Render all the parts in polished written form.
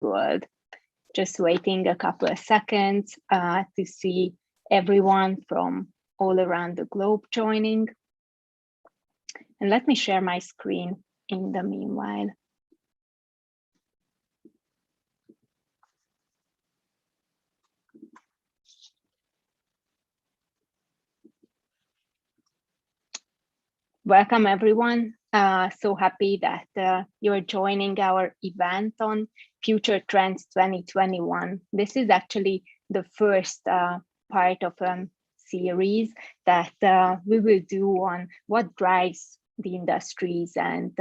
world. Just waiting a couple of seconds to see everyone from all around the globe joining. And let me share my screen in the meanwhile. Welcome, everyone. So happy that you're joining our event on Future Trends 2021. This is actually the first part of a series that we will do on what drives the industries and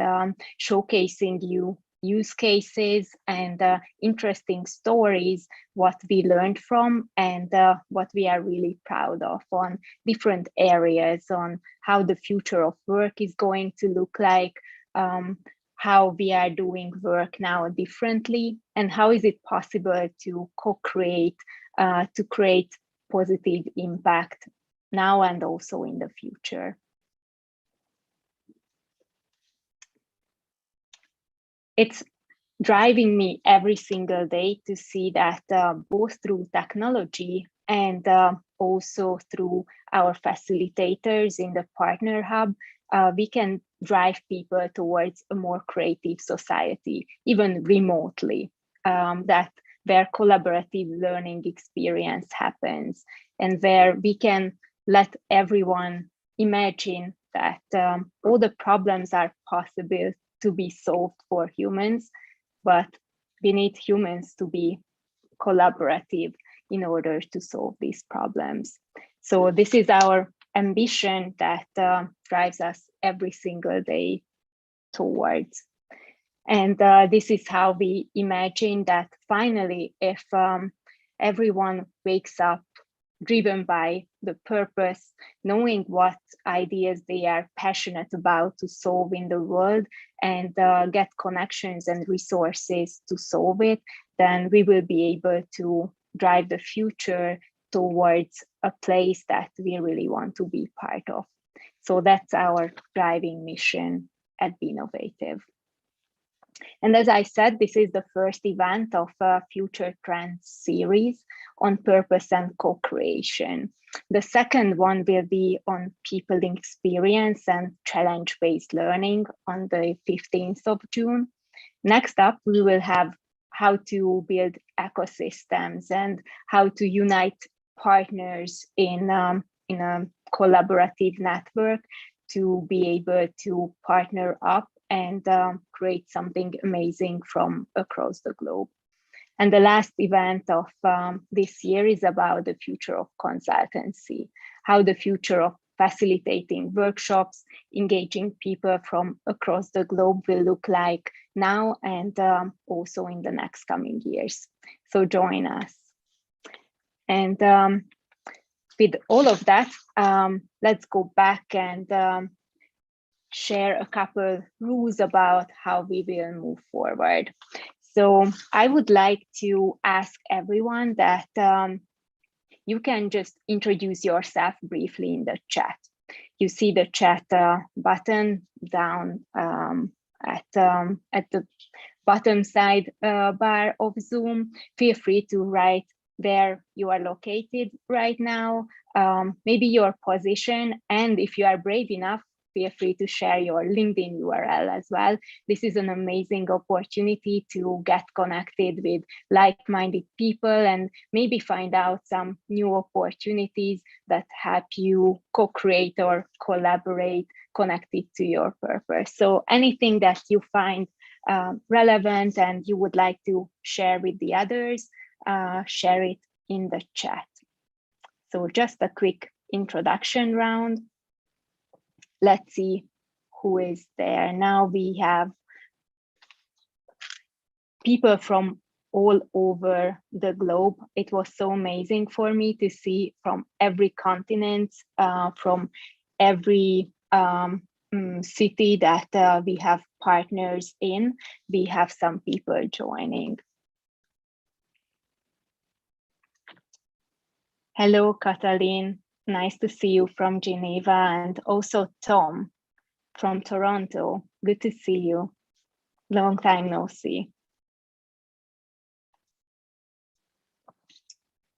showcasing you use cases and interesting stories, what we learned from and what we are really proud of on different areas, on how the future of work is going to look like, how we are doing work now differently, and how is it possible to co-create, to create positive impact now and also in the future. It's driving me every single day to see that both through technology and also through our facilitators in the Partner Hub, we can drive people towards a more creative society, even remotely, that where collaborative learning experience happens and where we can let everyone imagine that all the problems are possible to be solved for humans, but we need humans to be collaborative in order to solve these problems. So this is our ambition that drives us every single day towards. And this is how we imagine that finally, if everyone wakes up driven by the purpose, knowing what ideas they are passionate about to solve in the world and get connections and resources to solve it, then we will be able to drive the future towards a place that we really want to be part of. So that's our driving mission at Be-novative. And as I said, this is the first event of a Future Trends series on purpose and co-creation. The second one will be on people experience and challenge-based learning on the 15th of June. Next up, we will have how to build ecosystems and how to unite partners in a collaborative network to be able to partner up and create something amazing from across the globe. And the last event of this year is about the future of consultancy, how the future of facilitating workshops, engaging people from across the globe will look like now and also in the next coming years. So join us. And with all of that, let's go back and share a couple rules about how we will move forward. So I would like to ask everyone that you can just introduce yourself briefly in the chat. You see the chat button down at the bottom side bar of Zoom. Feel free to write where you are located right now, maybe your position, and if you are brave enough, feel free to share your LinkedIn URL as well. This is an amazing opportunity to get connected with like-minded people and maybe find out some new opportunities that help you co-create or collaborate connected to your purpose. So anything that you find relevant and you would like to share with the others, share it in the chat. So just a quick introduction round. Let's see who is there. Now we have people from all over the globe. It was so amazing for me to see from every continent, from every city that we have partners in. We have some people joining. Hello, Katalin. Nice to see you from Geneva, and also Tom from Toronto. Good to see you. Long time no see.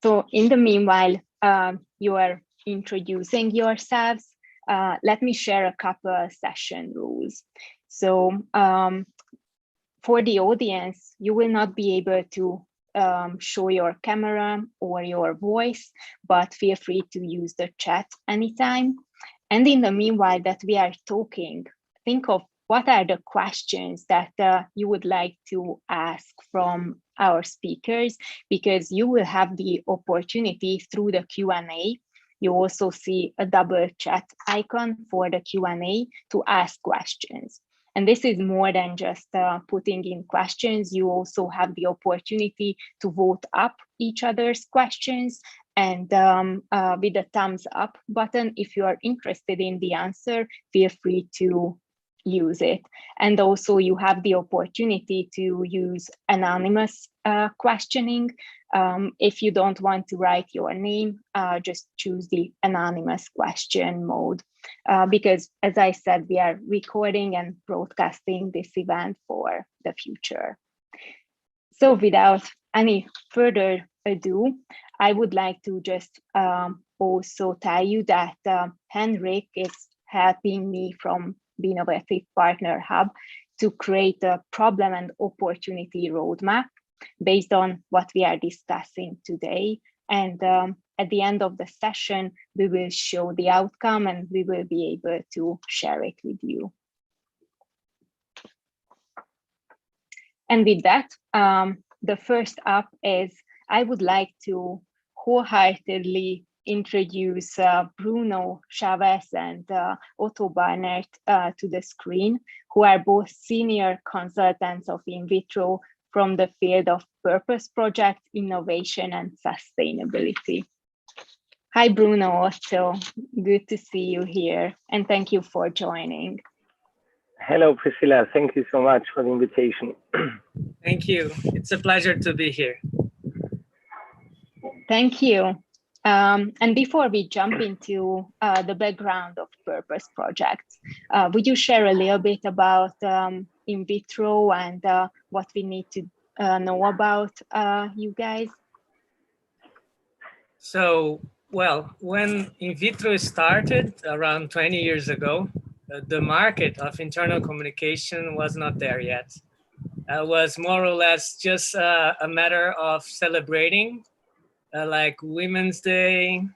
So in the meanwhile, you are introducing yourselves. Let me share a couple session rules. So for the audience, you will not be able to show your camera or your voice, but feel free to use the chat anytime. And in the meanwhile that we are talking, think of what are the questions that you would like to ask from our speakers, because you will have the opportunity through the Q&A. You also see a double chat icon for the Q&A to ask questions. And this is more than just putting in questions. You also have the opportunity to vote up each other's questions, and with the thumbs up button, if you are interested in the answer, feel free to use it. And also you have the opportunity to use anonymous questioning. If you don't want to write your name, just choose the anonymous question mode. Because as I said, we are recording and broadcasting this event for the future. So without any further ado, I would like to just also tell you that Henrik is helping me from Be-novative Partner Hub to create a problem and opportunity roadmap based on what we are discussing today. And at the end of the session, we will show the outcome and we will be able to share it with you. And with that, the first up is I would like to wholeheartedly introduce Bruno, Chavez, and Otto Barnett to the screen, who are both senior consultants of Invitro from the field of purpose project, innovation, and sustainability. Hi, Bruno, Otto. Good to see you here, and thank you for joining. Hello, Priscilla. Thank you so much for the invitation. Thank you. It's a pleasure to be here. Thank you. And before we jump into the background of purpose projects, would you share a little bit about Invitro and what we need to know about you guys? So, well, when Invitro started around 20 years ago, the market of internal communication was not there yet. It was more or less just a matter of celebrating like Women's Day,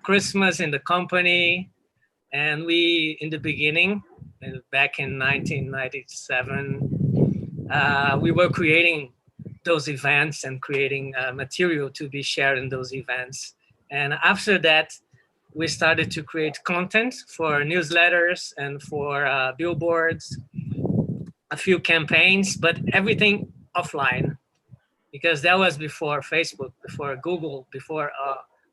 Christmas in the company. And we, in the beginning, back in 1997, we were creating those events and creating material to be shared in those events. And after that, we started to create content for newsletters and for billboards, a few campaigns, but everything offline, because that was before Facebook, before Google, before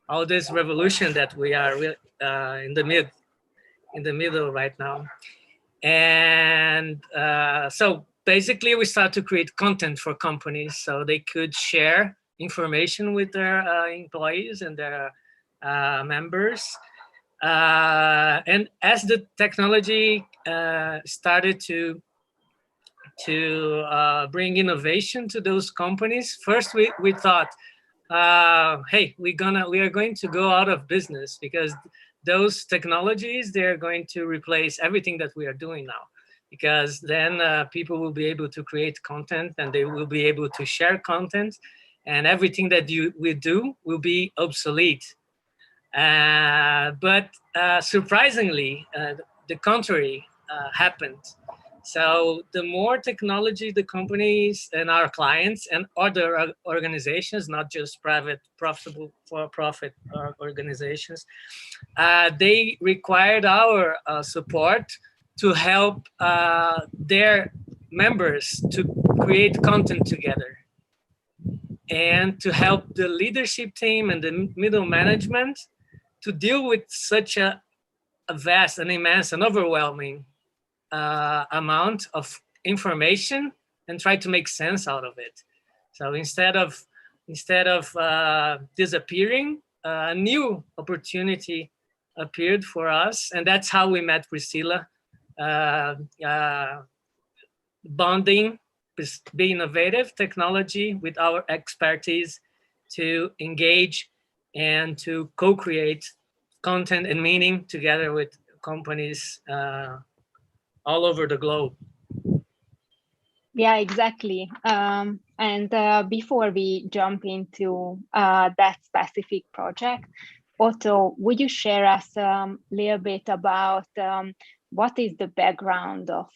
all this revolution that we are in the middle right now. And so basically we start to create content for companies so they could share information with their employees and their members. And as the technology started to bring innovation to those companies, first we thought, hey, we are going to go out of business because those technologies, they're going to replace everything that we are doing now, because then people will be able to create content and they will be able to share content, and everything that we do will be obsolete. But surprisingly, the contrary happened. So the more technology the companies and our clients and other organizations, not just private profitable for-profit organizations, they required our support to help their members to create content together, and to help the leadership team and the middle management to deal with such a vast and immense and overwhelming amount of information and try to make sense out of it. So instead of disappearing, a new opportunity appeared for us, and that's how we met Priscilla, bonding Be-novative technology with our expertise to engage and to co-create content and meaning together with companies all over the globe. Yeah, exactly. And before we jump into that specific project, Otto, would you share us a little bit about what is the background of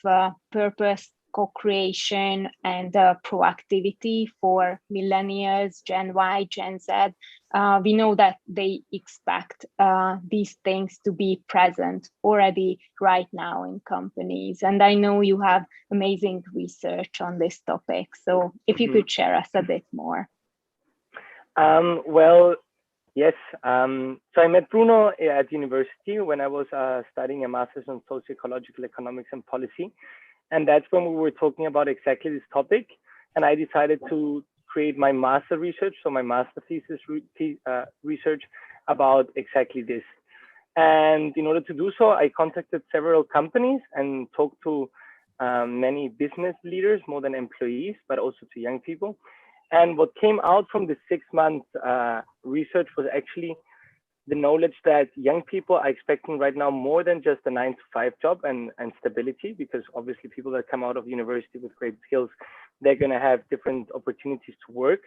purpose, co-creation, and proactivity for millennials, Gen Y, Gen Z? We know that they expect these things to be present already right now in companies. And I know you have amazing research on this topic. So if you could share us a bit more. Well, yes. So I met Bruno at university when I was studying a master's on socio-ecological economics and policy. And that's when we were talking about exactly this topic. And I decided to create my master research, so my master thesis research about exactly this. And in order to do so, I contacted several companies and talked to many business leaders, more than employees, but also to young people. And what came out from the 6-month research was actually the knowledge that young people are expecting right now more than just a 9-to-5 job and stability, because obviously people that come out of university with great skills, they're going to have different opportunities to work.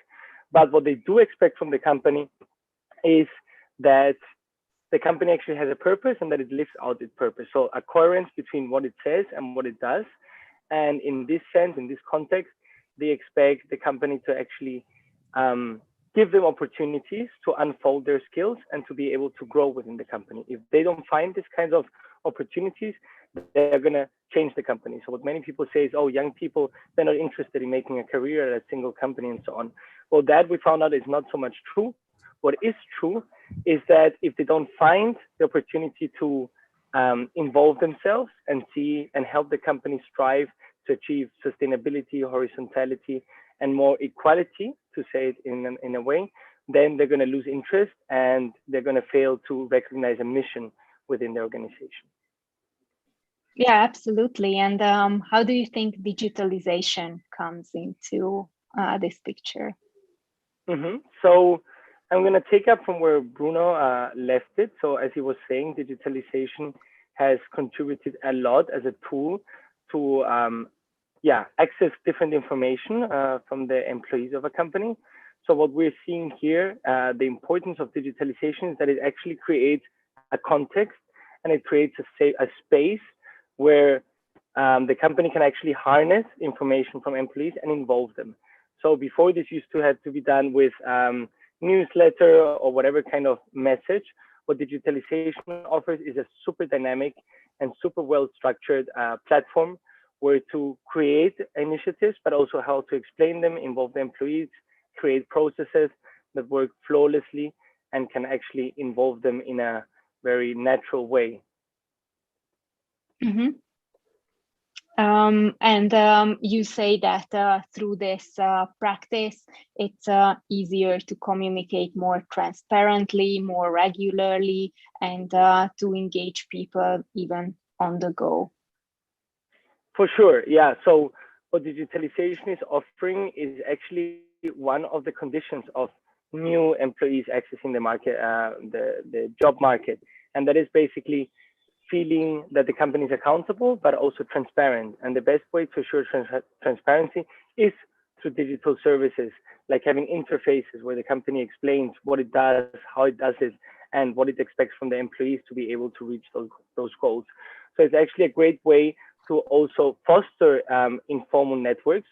But what they do expect from the company is that the company actually has a purpose and that it lives out its purpose. So a coherence between what it says and what it does. And in this sense, in this context, they expect the company to actually give them opportunities to unfold their skills and to be able to grow within the company. If they don't find this kind of opportunities, they're going to change the company. So what many people say is, oh, young people, they're not interested in making a career at a single company and so on. Well, that we found out is not so much true. What is true is that if they don't find the opportunity to involve themselves and see and help the company strive to achieve sustainability, horizontality, and more equality, to say it in a way, then they're going to lose interest and they're going to fail to recognize a mission within the organization. Yeah, absolutely. And how do you think digitalization comes into this picture? So I'm going to take up from where Bruno left it. So as he was saying, digitalization has contributed a lot as a tool to access different information from the employees of a company. So what we're seeing here, the importance of digitalization is that it actually creates a context and it creates a space where the company can actually harness information from employees and involve them. So before, this used to have to be done with newsletter or whatever kind of message. What digitalization offers is a super dynamic and super well-structured platform where to create initiatives, but also how to explain them, involve the employees, create processes that work flawlessly and can actually involve them in a very natural way. You say that through this practice, it's easier to communicate more transparently, more regularly, and to engage people even on the go. For sure, yeah. So what digitalization is offering is actually one of the conditions of new employees accessing the market, the job market, and that is basically feeling that the company is accountable, but also transparent. And the best way to assure transparency is through digital services, like having interfaces where the company explains what it does, how it does it, and what it expects from the employees to be able to reach those goals. So it's actually a great way to also foster informal networks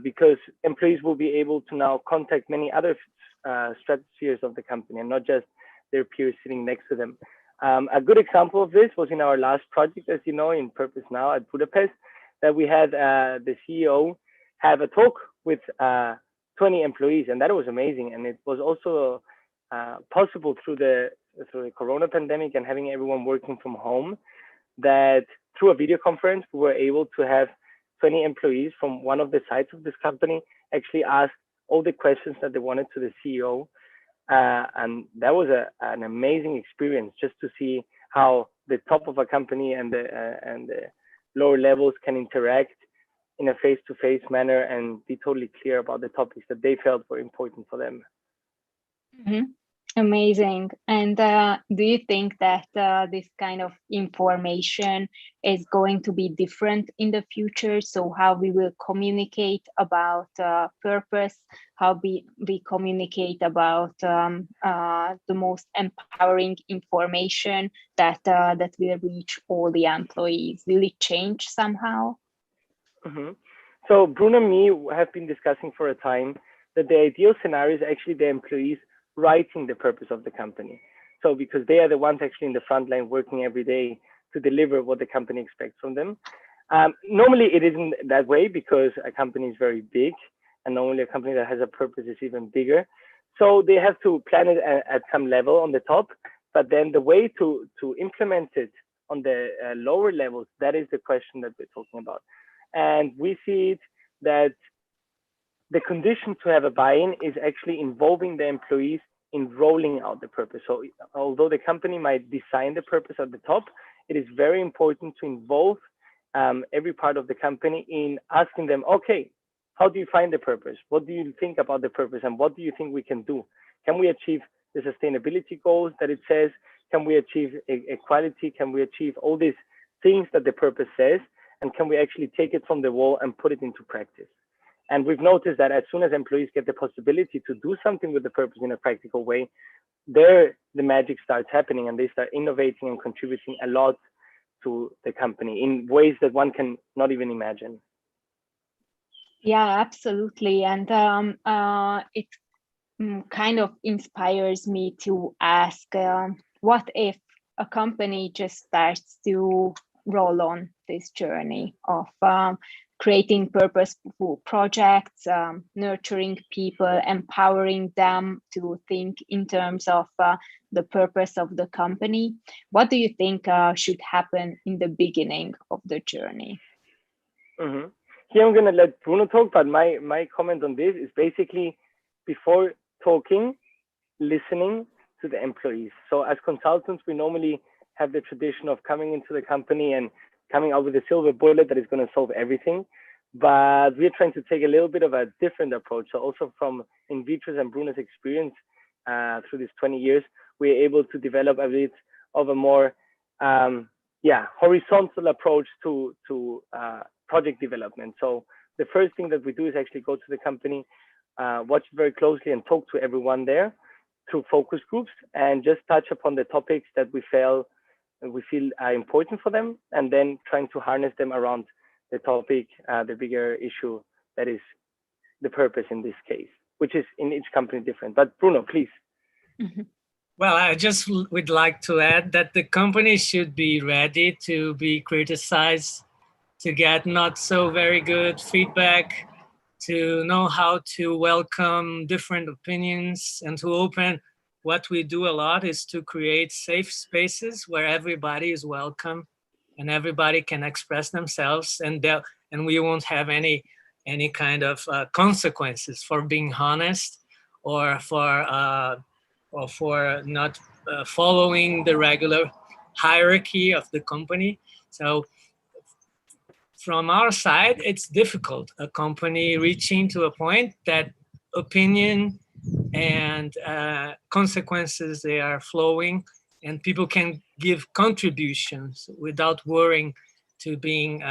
because employees will be able to now contact many other stratospheres of the company and not just their peers sitting next to them. A good example of this was in our last project, as you know, in Purpose Now at Budapest, that we had the CEO have a talk with 20 employees, and that was amazing. And it was also possible through the Corona pandemic and having everyone working from home, that through a video conference, we were able to have 20 employees from one of the sites of this company actually ask all the questions that they wanted to the CEO. And that was an amazing experience, just to see how the top of a company and the lower levels can interact in a face-to-face manner and be totally clear about the topics that they felt were important for them. Mhm. Amazing. And do you think that this kind of information is going to be different in the future? So how we will communicate about purpose, how we communicate about the most empowering information that will reach all the employees. Will it change somehow? Hmm. So Bruno and me have been discussing for a time that the ideal scenario is actually the employees writing the purpose of the company. So because they are the ones actually in the front line working every day to deliver what the company expects from them. Normally it isn't that way because a company is very big, and normally a company that has a purpose is even bigger. So they have to plan it at some level on the top, but then the way to implement it on the lower levels, that is the question that we're talking about. And we see it that the condition to have a buy-in is actually involving the employees in rolling out the purpose. So although the company might design the purpose at the top, it is very important to involve every part of the company in asking them, okay, how do you find the purpose? What do you think about the purpose? And what do you think we can do? Can we achieve the sustainability goals that it says? Can we achieve equality? Can we achieve all these things that the purpose says? And can we actually take it from the wall and put it into practice? And we've noticed that as soon as employees get the possibility to do something with the purpose in a practical way, there the magic starts happening and they start innovating and contributing a lot to the company in ways that one can not even imagine. Yeah, absolutely. And it kind of inspires me to ask, what if a company just starts to roll on this journey of creating purposeful projects, nurturing people, empowering them to think in terms of the purpose of the company? What do you think should happen in the beginning of the journey? Mm-hmm. Here I'm going to let Bruno talk, but my comment on this is basically before talking, listening to the employees. So as consultants, we normally have the tradition of coming into the company and coming out with a silver bullet that is going to solve everything. But we're trying to take a little bit of a different approach. So also from Invitro's and Bruno's experience through these 20 years, we're able to develop a bit of a more horizontal approach to project development. So the first thing that we do is actually go to the company, watch it very closely and talk to everyone there through focus groups and just touch upon the topics that we feel are important for them, and then trying to harness them around the topic, the bigger issue that is the purpose in this case, which is in each company different. But Bruno, please. Mm-hmm. Well, I just would like to add that the company should be ready to be criticized, to get not so very good feedback, to know how to welcome different opinions, and to open. What we do a lot is to create safe spaces where everybody is welcome and everybody can express themselves, and we won't have any kind of consequences for being honest or for not following the regular hierarchy of the company. So from our side, it's difficult. A company reaching to a point that opinion and consequences, they are flowing, and people can give contributions without worrying to being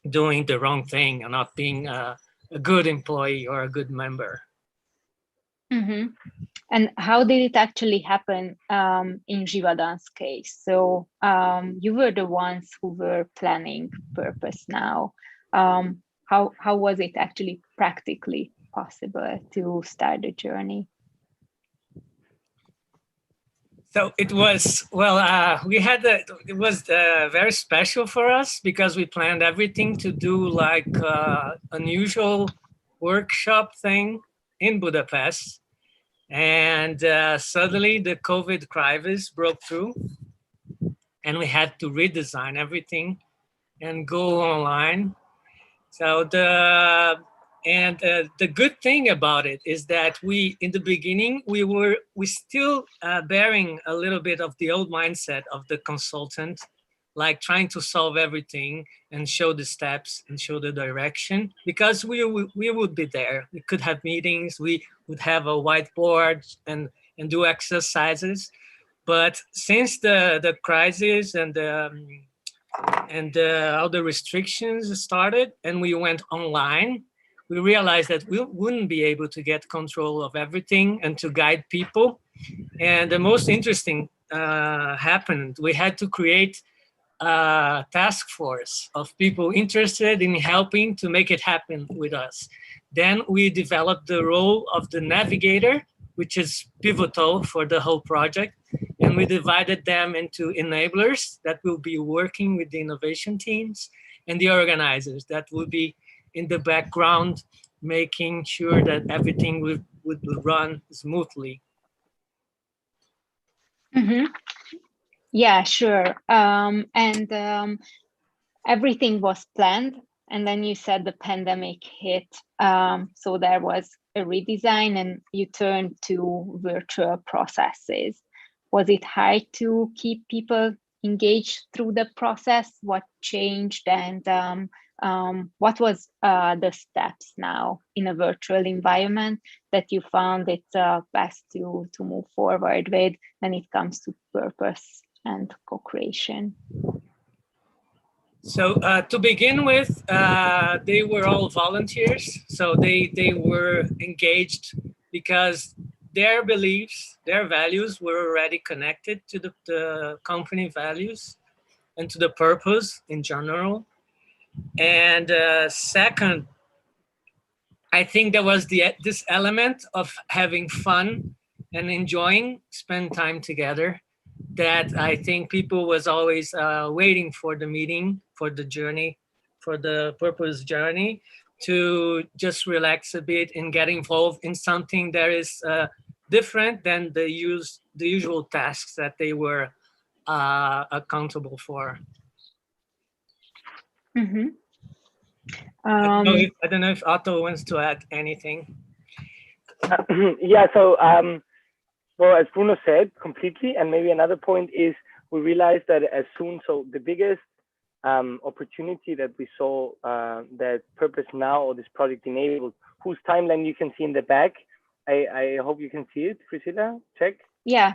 doing the wrong thing and not being a good employee or a good member. Mm-hmm. And how did it actually happen in Givaudan's case? So you were the ones who were planning Purpose Now. How was it actually practically possible to start the journey? So it was, it was very special for us because we planned everything to do like unusual workshop thing in Budapest. And suddenly the COVID crisis broke through and we had to redesign everything and go online. So the good thing about it is that in the beginning, we still bearing a little bit of the old mindset of the consultant, like trying to solve everything and show the steps and show the direction, because we would be there. We could have meetings, we would have a whiteboard and do exercises. But since the crisis and all the restrictions started and we went online, we realized that we wouldn't be able to get control of everything and to guide people. And the most interesting happened. We had to create a task force of people interested in helping to make it happen with us. Then we developed the role of the navigator, which is pivotal for the whole project. And we divided them into enablers that will be working with the innovation teams, and the organizers that will be in the background, making sure that everything would run smoothly. Mm-hmm. Yeah, sure. Everything was planned. And then you said the pandemic hit. So there was a redesign and you turned to virtual processes. Was it hard to keep people engaged through the process? What changed, and what was the steps now in a virtual environment that you found it best to move forward with when it comes to purpose and co-creation? So to begin with, they were all volunteers. So they were engaged because their beliefs, their values were already connected to the company values and to the purpose in general. And second, I think there was this element of having fun and enjoying, spend time together, that I think people was always waiting for the meeting, for the journey, for the purpose journey, to just relax a bit and get involved in something that is different than the usual tasks that they were accountable for. Mm-hmm. I don't know if Otto wants to add anything. Yeah, so well, as Bruno said, completely. And maybe another point is we realized that so the biggest opportunity that we saw that Purpose Now, or this project enabled, whose timeline you can see in the back. I hope you can see it, Priscilla. Check. Yeah,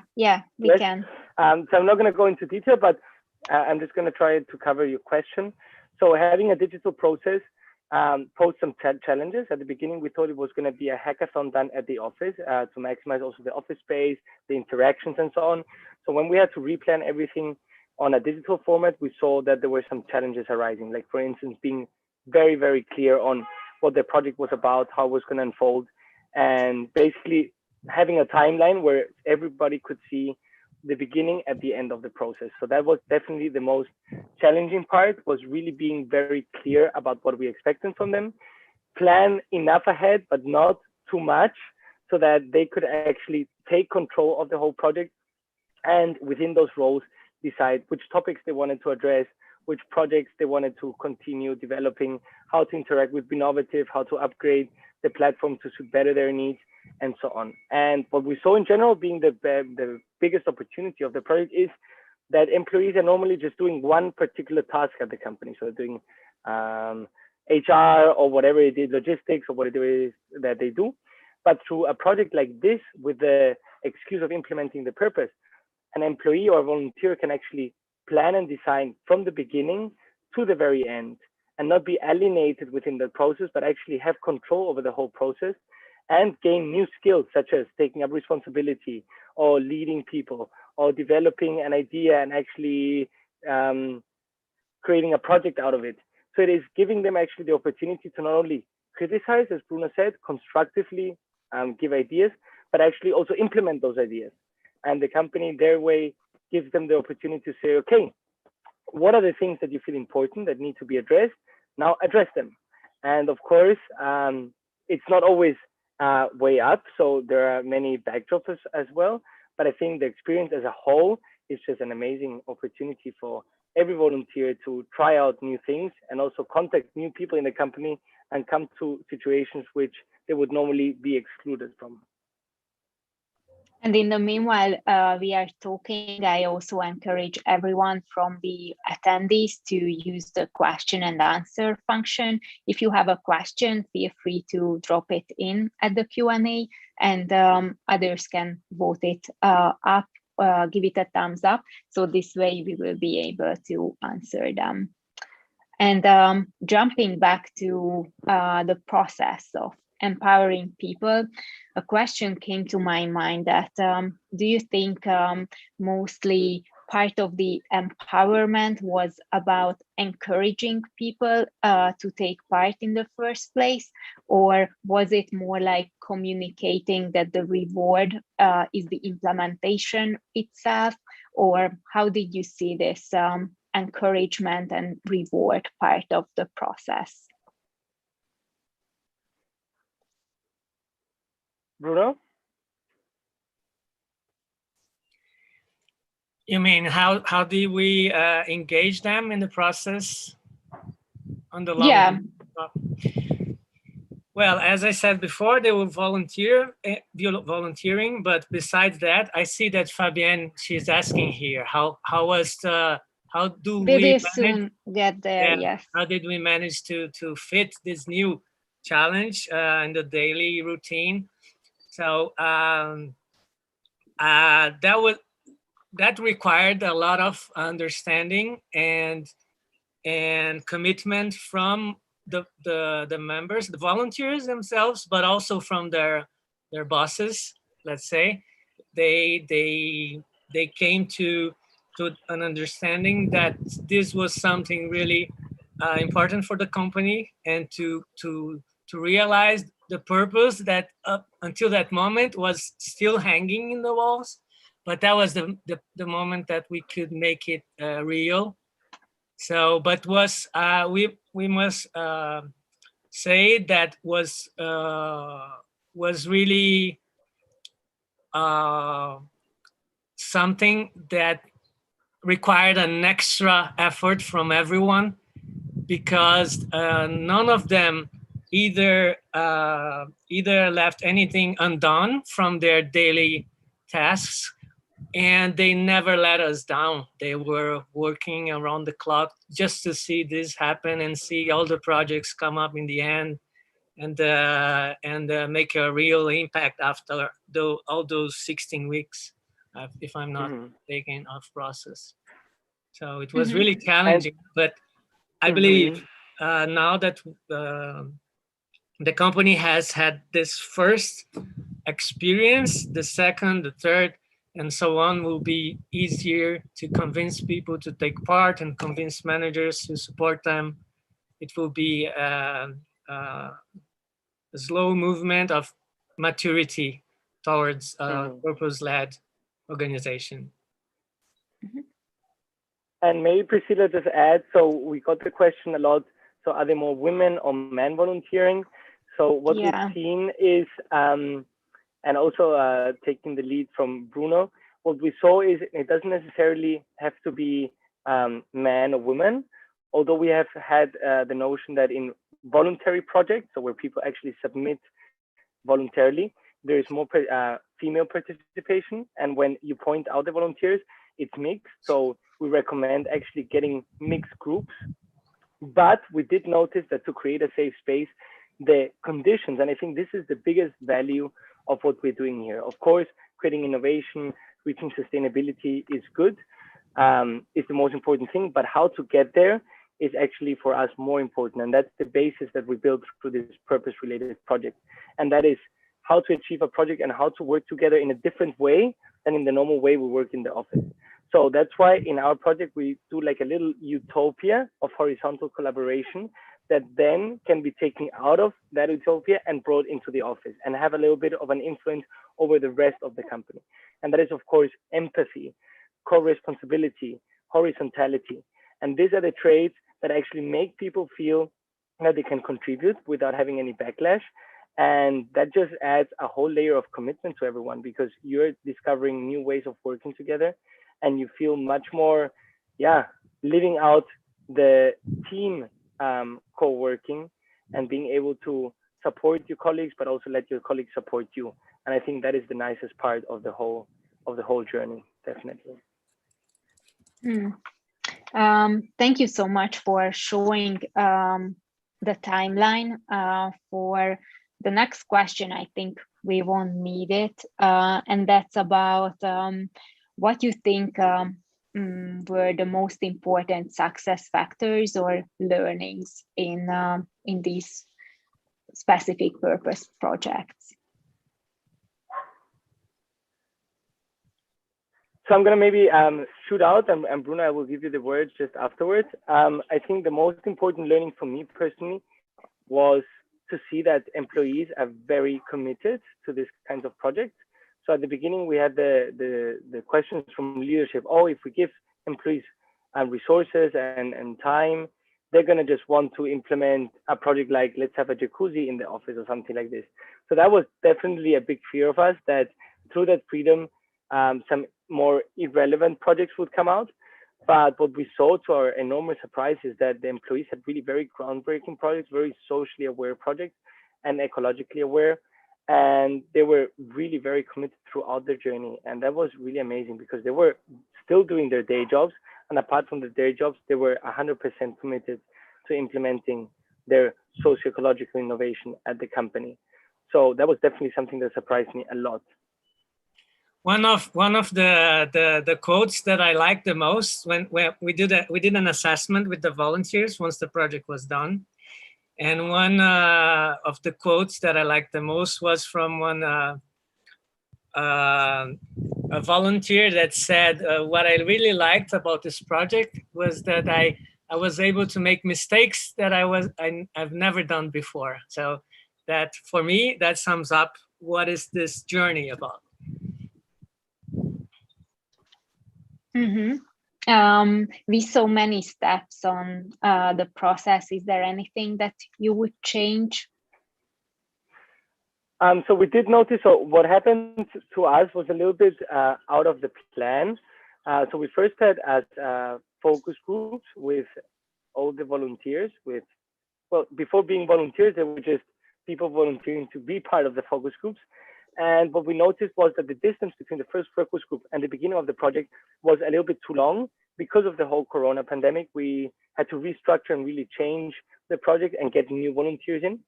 we can. So I'm not going to go into detail, but I'm just going to try to cover your question. So having a digital process posed some challenges. At the beginning, we thought it was going to be a hackathon done at the office to maximize also the office space, the interactions, and so on. So when we had to replan everything on a digital format, we saw that there were some challenges arising, like, for instance, being very, very clear on what the project was about, how it was going to unfold, and basically having a timeline where everybody could see the beginning at the end of the process. So that was definitely the most challenging part, was really being very clear about what we expected from them, plan enough ahead, but not too much, so that they could actually take control of the whole project, and within those roles decide which topics they wanted to address, which projects they wanted to continue developing, how to interact with Be-novative, how to upgrade the platform to suit better their needs, and so on. And what we saw in general being the biggest opportunity of the project is that employees are normally just doing one particular task at the company. So they're doing HR or whatever it is, logistics or whatever it is that they do. But through a project like this, with the excuse of implementing the purpose, an employee or a volunteer can actually plan and design from the beginning to the very end, and not be alienated within the process, but actually have control over the whole process and gain new skills, such as taking up responsibility or leading people or developing an idea and actually creating a project out of it. So it is giving them actually the opportunity to not only criticize, as Bruno said, constructively give ideas, but actually also implement those ideas. And the company, their way, gives them the opportunity to say, okay, what are the things that you feel important that need to be addressed? Now address them. And of course, it's not always way up. So there are many backdrops as well. But I think the experience as a whole is just an amazing opportunity for every volunteer to try out new things and also contact new people in the company and come to situations which they would normally be excluded from. And in the meanwhile, we are talking. I also encourage everyone from the attendees to use the question and answer function. If you have a question, feel free to drop it in at the Q&A, and others can vote it up, give it a thumbs up. So this way we will be able to answer them. And jumping back to the process of empowering people, a question came to my mind that do you think mostly part of the empowerment was about encouraging people to take part in the first place, or was it more like communicating that the reward is the implementation itself, or how did you see this encouragement and reward part of the process? Bruno? You mean how did we engage them in the process on the long? Yeah. Well, as I said before, they were volunteering, but besides that, I see that Fabienne, she's asking here, how do We we will soon get there, yes. How did we manage to fit this new challenge in the daily routine? So that required a lot of understanding and commitment from the members, the volunteers themselves, but also from their bosses. Let's say they came to an understanding that this was something really important for the company, and to realize the purpose that up until that moment was still hanging in the walls, but that was the moment that we could make it real. So, but we must say that was really something that required an extra effort from everyone, because none of them either left anything undone from their daily tasks, and they never let us down. They were working around the clock just to see this happen and see all the projects come up in the end, and make a real impact after all those 16 weeks, if I'm not mistaken, of process. So it was really challenging, but I believe now that the company has had this first experience, the second, the third, and so on will be easier to convince people to take part and convince managers to support them. It will be a slow movement of maturity towards purpose-led organization. And maybe Priscilla just add, so we got the question a lot, so are there more women or men volunteering? So what we've seen is, and also taking the lead from Bruno, what we saw is it doesn't necessarily have to be man or woman, although we have had the notion that in voluntary projects, so where people actually submit voluntarily, there is more female participation. And when you point out the volunteers, it's mixed. So we recommend actually getting mixed groups. But we did notice that to create a safe space, the conditions, and I think this is the biggest value of what we're doing here. Of course, creating innovation, reaching sustainability is good, is the most important thing, but how to get there is actually for us more important. And that's the basis that we built through this purpose-related project. And that is how to achieve a project and how to work together in a different way than in the normal way we work in the office. So that's why in our project, we do like a little utopia of horizontal collaboration that then can be taken out of that utopia and brought into the office and have a little bit of an influence over the rest of the company. And that is, of course, empathy, co-responsibility, horizontality. And these are the traits that actually make people feel that they can contribute without having any backlash. And that just adds a whole layer of commitment to everyone, because you're discovering new ways of working together and you feel much more, living out the team co-working and being able to support your colleagues, but also let your colleagues support you. And I think that is the nicest part of the whole journey, definitely. Thank you so much for showing the timeline. For the next question, I think we won't need it, and that's about what you think were the most important success factors or learnings in these specific purpose projects. So I'm going to maybe shoot out, and Bruno, I will give you the words just afterwards. I think the most important learning for me personally was to see that employees are very committed to this kind of project. So at the beginning, we had the questions from leadership. Oh, if we give employees resources and time, they're going to just want to implement a project like, let's have a jacuzzi in the office or something like this. So that was definitely a big fear of us, that through that freedom, some more irrelevant projects would come out. But what we saw, to our enormous surprise, is that the employees had really very groundbreaking projects, very socially aware projects and ecologically aware. And they were really very committed throughout their journey. And that was really amazing, because they were still doing their day jobs. And apart from the day jobs, they were 100% committed to implementing their socio-ecological innovation at the company. So that was definitely something that surprised me a lot. One of the quotes that I liked the most, when we did an assessment with the volunteers once the project was done, and one of the quotes that I liked the most was from one a volunteer that said, what I really liked about this project was that I was able to make mistakes that I've never done before. So that, for me, that sums up what is this journey about. We saw many steps on the process. Is there anything that you would change? So we did notice, so what happened to us was a little bit out of the plan. So we first had as focus groups with all the volunteers well, before being volunteers, they were just people volunteering to be part of the focus groups. And what we noticed was that the distance between the first focus group and the beginning of the project was a little bit too long. Because of the whole Corona pandemic, we had to restructure and really change the project and get new volunteers in.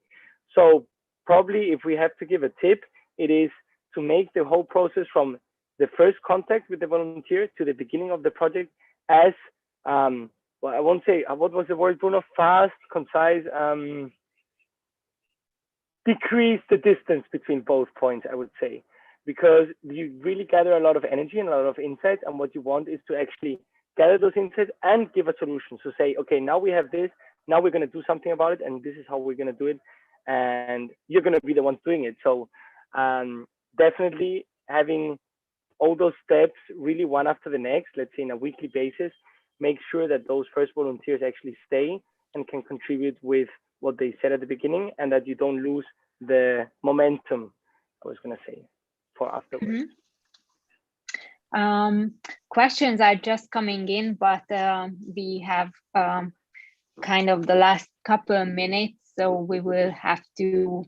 So probably if we have to give a tip, it is to make the whole process from the first contact with the volunteer to the beginning of the project as, well, I won't say, what was the word, Bruno? Fast, concise, decrease the distance between both points, I would say, because you really gather a lot of energy and a lot of insights. And what you want is to actually gather those insights and give a solution. So say, okay, now we have this, now we're going to do something about it, and this is how we're going to do it. And you're going to be the ones doing it. So definitely having all those steps really one after the next, let's say on a weekly basis, make sure that those first volunteers actually stay and can contribute with what they said at the beginning, and that you don't lose the momentum, I was going to say, for afterwards. Questions are just coming in, but we have kind of the last couple of minutes, so we will have to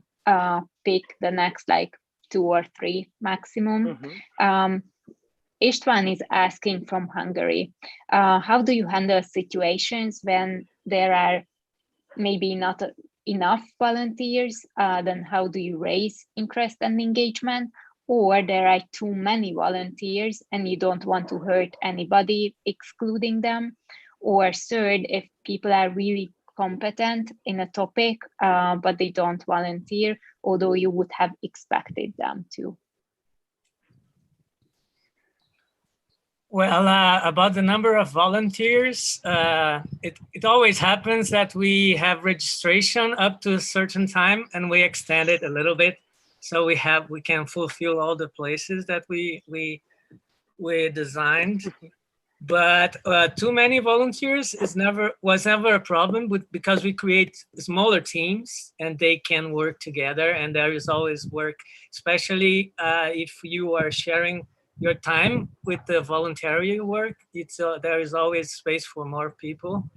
pick the next like 2 or 3 maximum. Istvan is asking from Hungary, how do you handle situations when there are maybe not enough volunteers? Then how do you raise interest and engagement? Or there are too many volunteers and you don't want to hurt anybody, excluding them? Or third, if people are really competent in a topic, but they don't volunteer, although you would have expected them to. Well, about the number of volunteers, it always happens that we have registration up to a certain time and we extend it a little bit, so we can fulfill all the places that we designed. But too many volunteers was never a problem, because we create smaller teams and they can work together, and there is always work, especially if you are sharing your time with the voluntary work. There is always space for more people.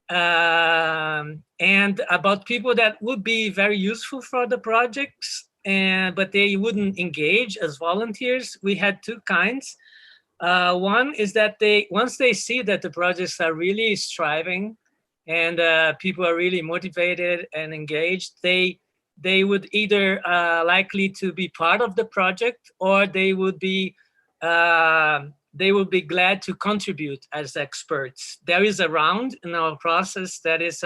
and about people that would be very useful for the projects, but they wouldn't engage as volunteers. We had two kinds. One is that once they see that the projects are really striving and people are really motivated and engaged, they would either likely to be part of the project, or they would be glad to contribute as experts. There is a round in our process that is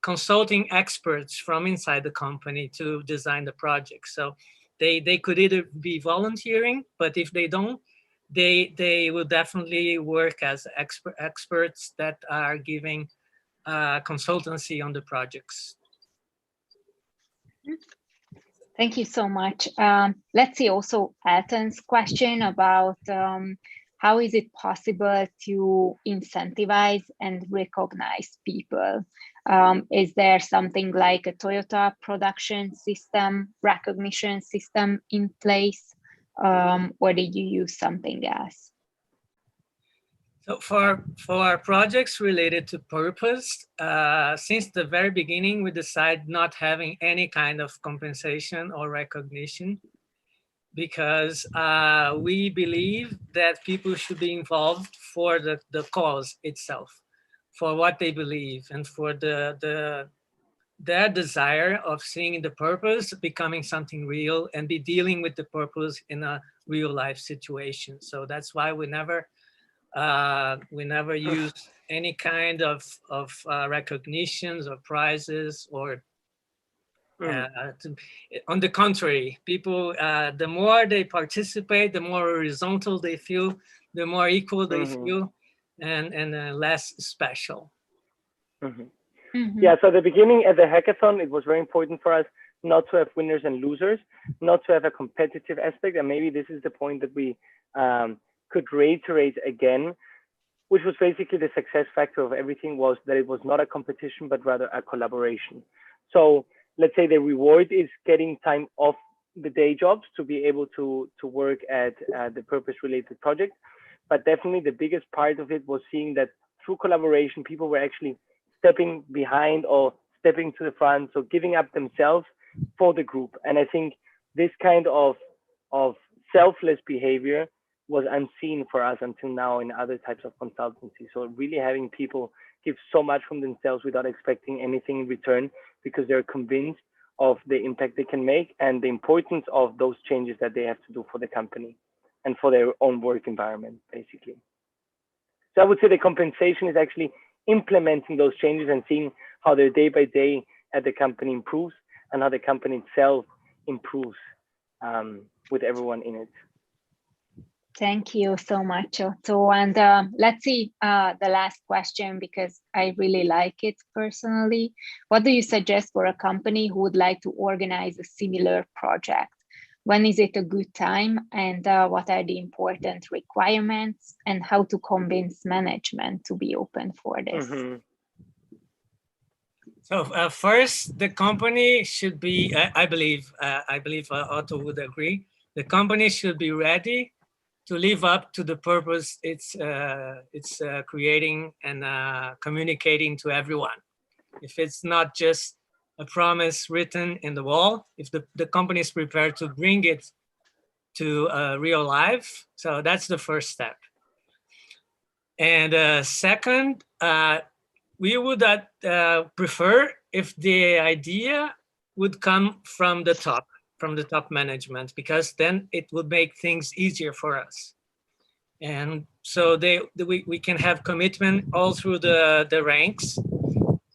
consulting experts from inside the company to design the project. So they could either be volunteering, but if they don't, they will definitely work as experts that are giving consultancy on the projects. Thank you so much. Let's see also Elton's question about how is it possible to incentivize and recognize people? Is there something like a Toyota production system, recognition system in place, or did you use something else? So for our projects related to purpose, since the very beginning, we decided not having any kind of compensation or recognition, because we believe that people should be involved for the cause itself, for what they believe, and for their desire of seeing the purpose becoming something real and be dealing with the purpose in a real life situation. So that's why we never use any kind of recognitions or prizes or on the contrary, people, the more they participate, the more horizontal they feel, the more equal they feel, and less special. Yeah, so at the beginning at the hackathon, it was very important for us not to have winners and losers, not to have a competitive aspect. And maybe this is the point that we could reiterate again, which was basically the success factor of everything, was that it was not a competition, but rather a collaboration. So let's say the reward is getting time off the day jobs to be able to work at the purpose-related project. But definitely the biggest part of it was seeing that through collaboration, people were actually stepping behind or stepping to the front, so giving up themselves for the group. And I think this kind of selfless behavior was unseen for us until now in other types of consultancy. So really having people give so much from themselves without expecting anything in return, because they're convinced of the impact they can make and the importance of those changes that they have to do for the company and for their own work environment, basically. So I would say the compensation is actually implementing those changes and seeing how their day by day at the company improves and how the company itself improves with everyone in it. Thank you so much, Otto. And let's see the last question, because I really like it personally. What do you suggest for a company who would like to organize a similar project? When is it a good time, and what are the important requirements, and how to convince management to be open for this? So first, the company should be, I believe Otto would agree, the company should be ready to live up to the purpose it's creating and communicating to everyone. If it's not just a promise written in the wall, if the company is prepared to bring it to real life, so that's the first step. And second, we would prefer if the idea would come from the top management, because then it would make things easier for us. And so we can have commitment all through the ranks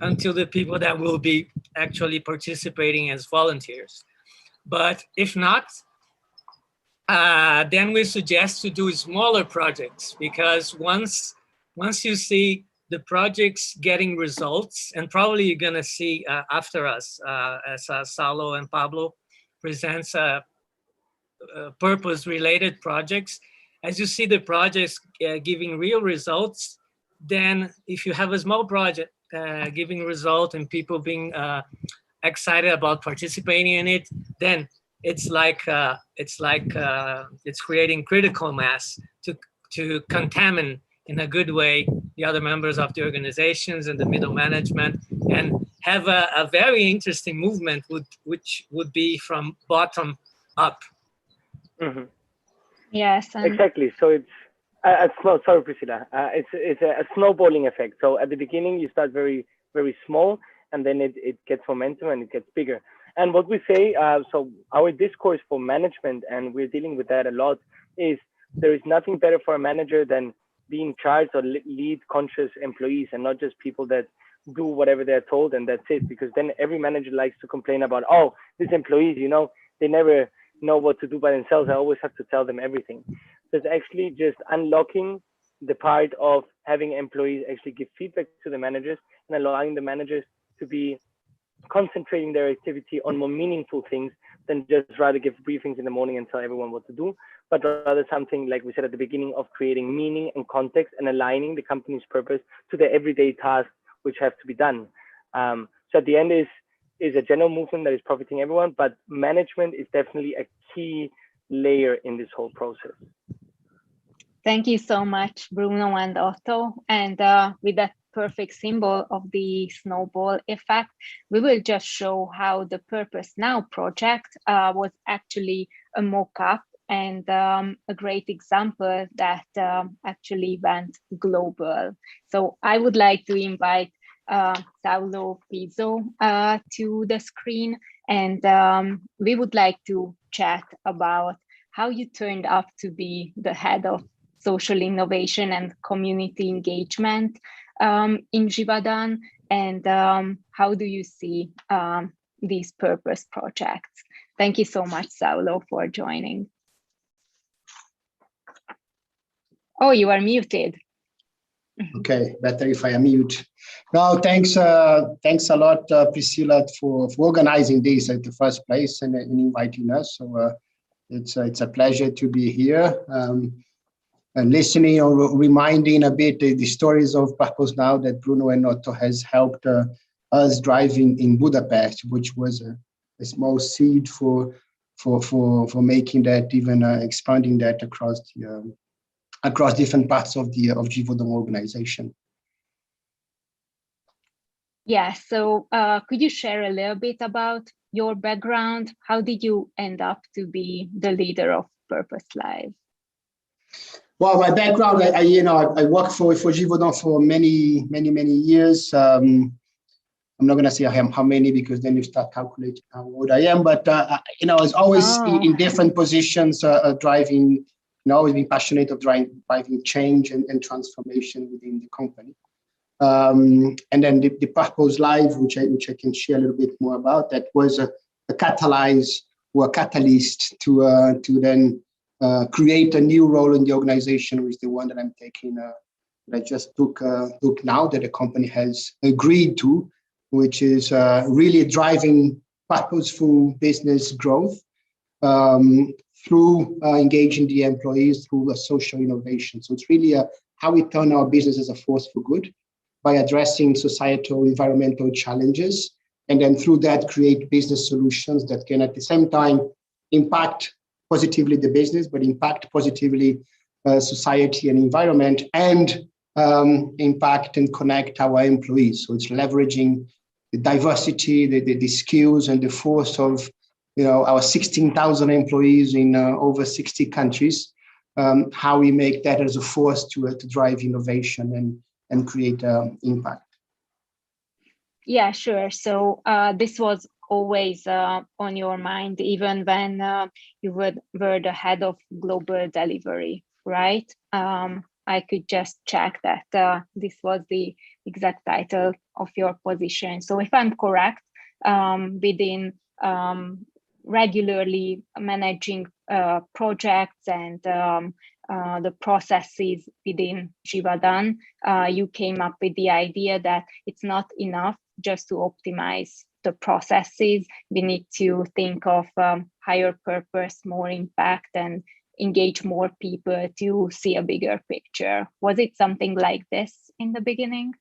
until the people that will be actually participating as volunteers. But if not, then we suggest to do smaller projects, because once you see the projects getting results, and probably you're gonna see after us, as Saulo and Pablo presents purpose-related projects, as you see the projects giving real results, then if you have a small project giving result and people being excited about participating in it, then it's creating critical mass to contaminate in a good way the other members of the organizations and the middle management, and have a very interesting movement which would be from bottom up. Mm-hmm. Yes. Exactly. So it's sorry, Priscilla. It's a snowballing effect. So at the beginning, you start very, very small, and then it gets momentum and it gets bigger. And what we say, so our discourse for management, and we're dealing with that a lot, is there is nothing better for a manager than being in charge or lead conscious employees, and not just people that do whatever they're told and that's it. Because then every manager likes to complain about, oh, these employees, you know, they never know what to do by themselves. I always have to tell them everything. So it's actually just unlocking the part of having employees actually give feedback to the managers and allowing the managers to be concentrating their activity on more meaningful things than just rather give briefings in the morning and tell everyone what to do, but rather something, like we said at the beginning, of creating meaning and context and aligning the company's purpose to the everyday tasks which have to be done. So at the end is a general movement that is profiting everyone, but management is definitely a key layer in this whole process. Thank you so much, Bruno and Otto. And with that perfect symbol of the snowball effect, we will just show how the Purpose Now project was actually a mock-up and a great example that actually went global. So I would like to invite Saulo Pizzo to the screen, and we would like to chat about how you turned up to be the head of social innovation and community engagement in Givaudan, and how do you see these purpose projects? Thank you so much, Saulo, for joining. Oh, you are muted. Okay, better if I unmute. No, thanks a lot, Priscilla, for organizing this at the first place and inviting us. So it's a pleasure to be here. And listening or reminding a bit the stories of Purpose Now that Bruno and Otto has helped us driving in Budapest, which was a small seed for making that, even expanding that across different parts of Givaudan organization. Yeah, so could you share a little bit about your background? How did you end up to be the leader of Purpose Live? Well, my background, I worked for Givaudan for many years. I'm not going to say how many, because then you start calculating how old I am. But I was always in different positions, driving. Always been passionate of driving change and transformation within the company. And then the Purpose Live, which I can share a little bit more about, that was a catalyst to then create a new role in the organization, which is the one that I'm taking, that I just took now, that the company has agreed to, which is really driving purposeful business growth through engaging the employees through a social innovation. So it's really how we turn our business as a force for good by addressing societal, environmental challenges, and then through that create business solutions that can at the same time impact positively the business, but impact positively society and environment, and impact and connect our employees. So it's leveraging the diversity, the skills and the force of our 16,000 employees in over 60 countries, how we make that as a force to drive innovation and create impact. Yeah, sure. So this was always on your mind, even when you were the head of global delivery, right? I could just check that this was the exact title of your position. So if I'm correct, within regularly managing projects and the processes within Givaudan, you came up with the idea that it's not enough just to optimize the processes. We need to think of higher purpose, more impact, and engage more people to see a bigger picture. Was it something like this in the beginning?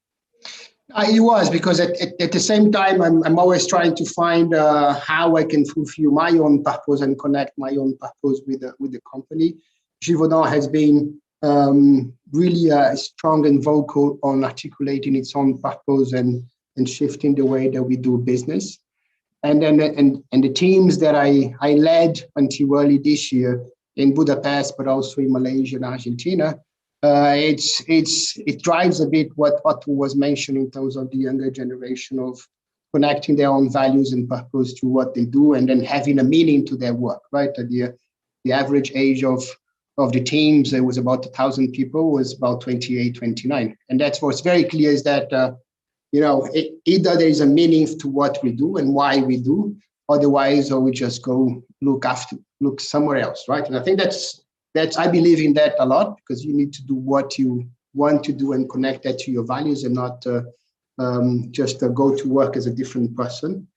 It was, because at the same time, I'm always trying to find how I can fulfill my own purpose and connect my own purpose with the company. Givaudan has been really strong and vocal on articulating its own purpose and shifting the way that we do business. And then and the teams that I led until early this year in Budapest, but also in Malaysia and Argentina, it drives a bit what Otto was mentioning in terms of the younger generation of connecting their own values and purpose to what they do, and then having a meaning to their work, right? The average age of the teams, it was about 1,000 people, was about 28, 29. And that's what's very clear is that, either there is a meaning to what we do and why we do, otherwise, or we just go look somewhere else, right? And I think that's I believe in that a lot, because you need to do what you want to do and connect that to your values, and not just go to work as a different person.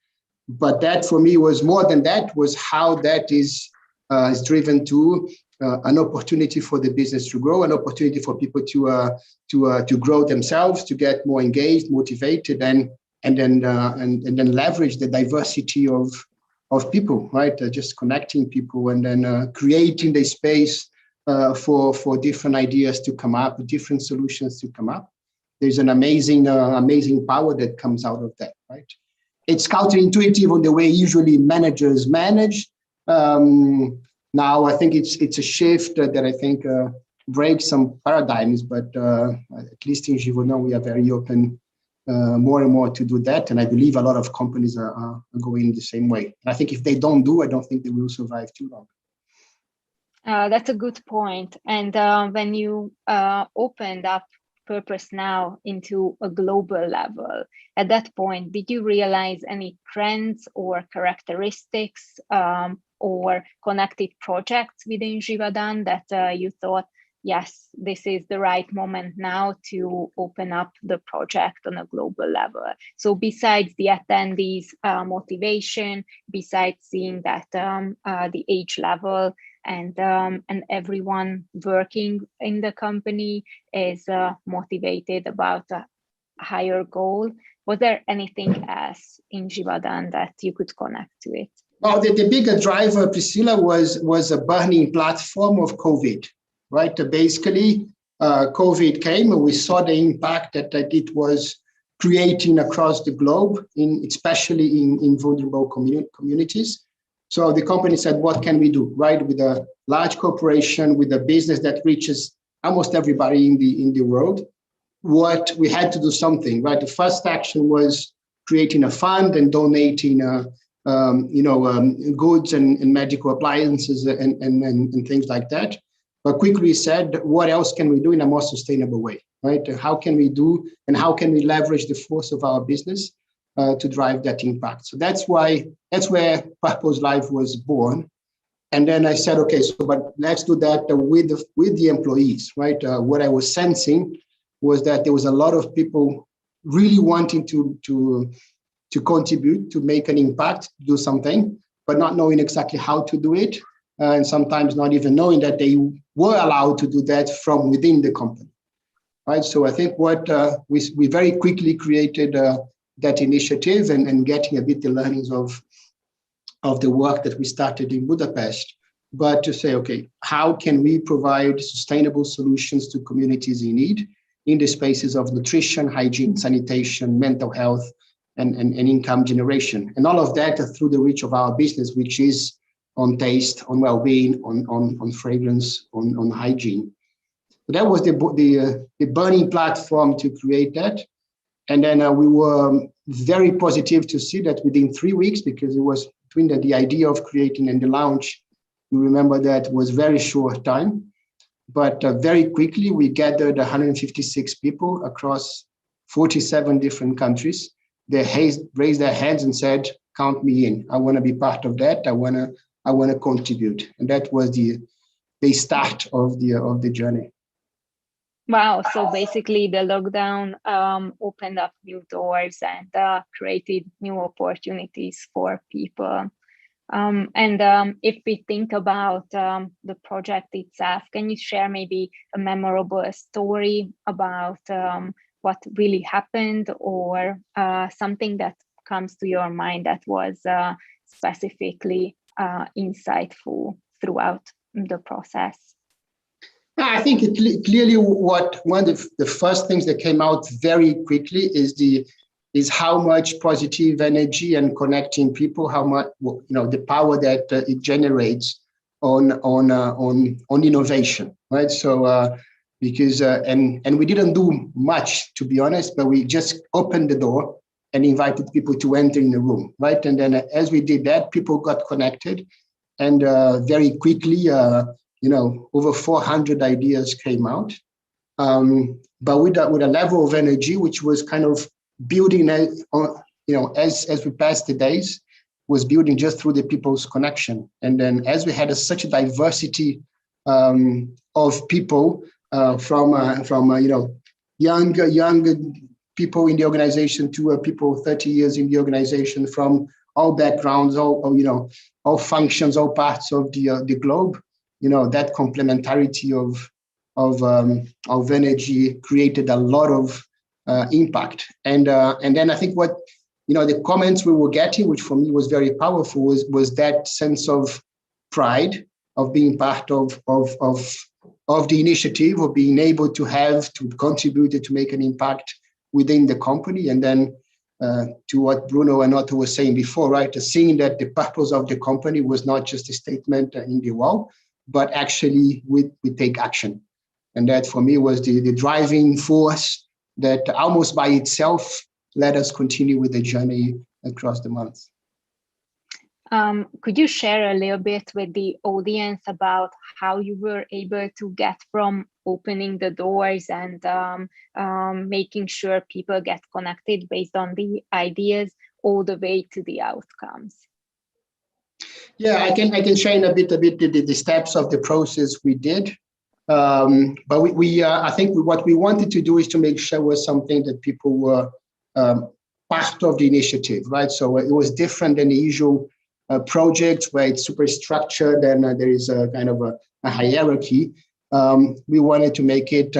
But that for me was more than that, was how that is driven to an opportunity for the business to grow, an opportunity for people to grow themselves, to get more engaged, motivated, and then leverage the diversity of people, right? Just connecting people, and then creating the space for different ideas to come up, different solutions to come up. There's an amazing power that comes out of that, right? It's counterintuitive on the way usually managers manage. Now I think it's a shift that I think breaks some paradigms, but at least in Givaudan we are very open more and more to do that, and I believe a lot of companies are going the same way. And I think if they don't I don't think they will survive too long. That's a good point. And when you opened up Purpose Now into a global level, at that point, did you realize any trends or characteristics or connected projects within Givaudan that you thought, yes, this is the right moment now to open up the project on a global level? So besides the attendees' motivation, besides seeing that the age level and everyone working in the company is motivated about a higher goal, was there anything else in Givaudan that you could connect to it? Well, the bigger driver, Priscilla, was a burning platform of COVID, right? Basically, COVID came and we saw the impact that it was creating across the globe, especially in vulnerable communities. So the company said, what can we do, right? With a large corporation, with a business that reaches almost everybody in the world, what we had to do something, right? The first action was creating a fund and donating goods and medical appliances and things like that. But quickly said, what else can we do in a more sustainable way, right? How can we do, and how can we leverage the force of our business to drive that impact? So that's where Purpose Live was born. And then I said, okay, but let's do that with the employees, right? What I was sensing was that there was a lot of people really wanting to contribute, to make an impact, do something, but not knowing exactly how to do it, and sometimes not even knowing that they were allowed to do that from within the company, right? So I think what we very quickly created that initiative and getting a bit the learnings of the work that we started in Budapest, but to say, okay, how can we provide sustainable solutions to communities in need in the spaces of nutrition, hygiene, sanitation, mental health, and income generation, and all of that through the reach of our business, which is on taste, on well-being, on fragrance, on hygiene. So that was the burning platform to create that. And then we were very positive to see that within 3 weeks, because it was between the idea of creating and the launch, you remember that was very short time. But very quickly, we gathered 156 people across 47 different countries. They raised their hands and said, count me in. I want to be part of that. I want to contribute. And that was the start of the journey. Wow. So basically the lockdown opened up new doors and created new opportunities for people. If we think about the project itself, can you share maybe a memorable story about what really happened, or something that comes to your mind that was specifically insightful throughout the process? I think clearly one of the first things that came out very quickly is how much positive energy and connecting people, how much the power that it generates on innovation, right? So because and we didn't do much, to be honest, but we just opened the door and invited people to enter in the room, right? And then as we did that, people got connected, and very quickly, over 400 ideas came out. But with a level of energy which was kind of building, as we passed the days, was building just through the people's connection. And then as we had such a diversity of people from young people in the organization to people 30 years in the organization, from all backgrounds, all functions, all parts of the globe, that complementarity of energy created a lot of impact. And then I think what the comments we were getting, which for me was very powerful, was that sense of pride of being part of the initiative, of being able to contribute to make an impact within the company. And then to what Bruno and Otto were saying before, right? Seeing that the purpose of the company was not just a statement in the wall, but actually we take action. And that for me was the driving force that almost by itself let us continue with the journey across the months. Could you share a little bit with the audience about how you were able to get from opening the doors and making sure people get connected based on the ideas all the way to the outcomes? Yeah, I can share in a bit the steps of the process we did. But we I think what we wanted to do is to make sure was something that people were part of the initiative, right? So it was different than the usual project where it's super structured and there is a kind of a hierarchy. We wanted to make it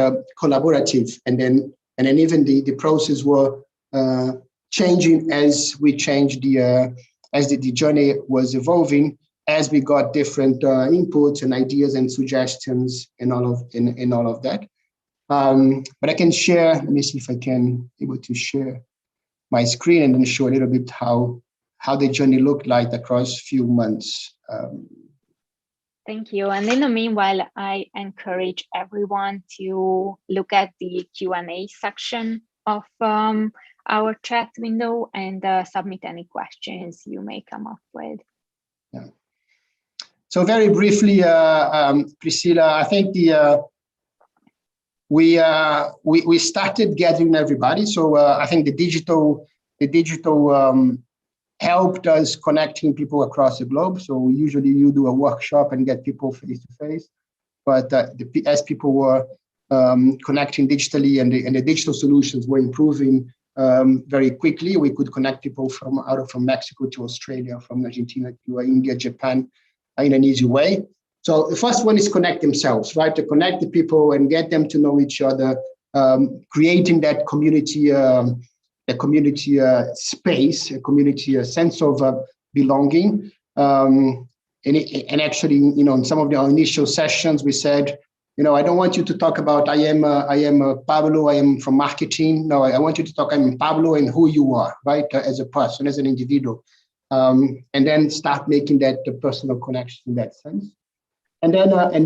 collaborative, and then even the process were changing as we changed as the journey was evolving, as we got different inputs and ideas and suggestions and all of that. But I can share. Let me see if I can able to share my screen and then show a little bit how the journey looked like across a few months. Thank you. And in the meanwhile, I encourage everyone to look at the Q&A section of our chat window and submit any questions you may come up with. Yeah. So very briefly, Priscilla, I think we started gathering everybody. So I think the digital helped us connecting people across the globe. So usually you do a workshop and get people face to face, but as people were connecting digitally and the digital solutions were improving very quickly, we could connect people from Mexico to Australia, from Argentina to India, Japan, in an easy way. So the first one is connect themselves, right? To connect the people and get them to know each other, creating that community. A community space, a community sense of belonging, and actually, in some of our initial sessions, we said, I don't want you to talk about I am Pablo, I am from marketing. No, I want you to talk I'm Pablo and who you are, right, as a person, as an individual, and then start making that personal connection in that sense. And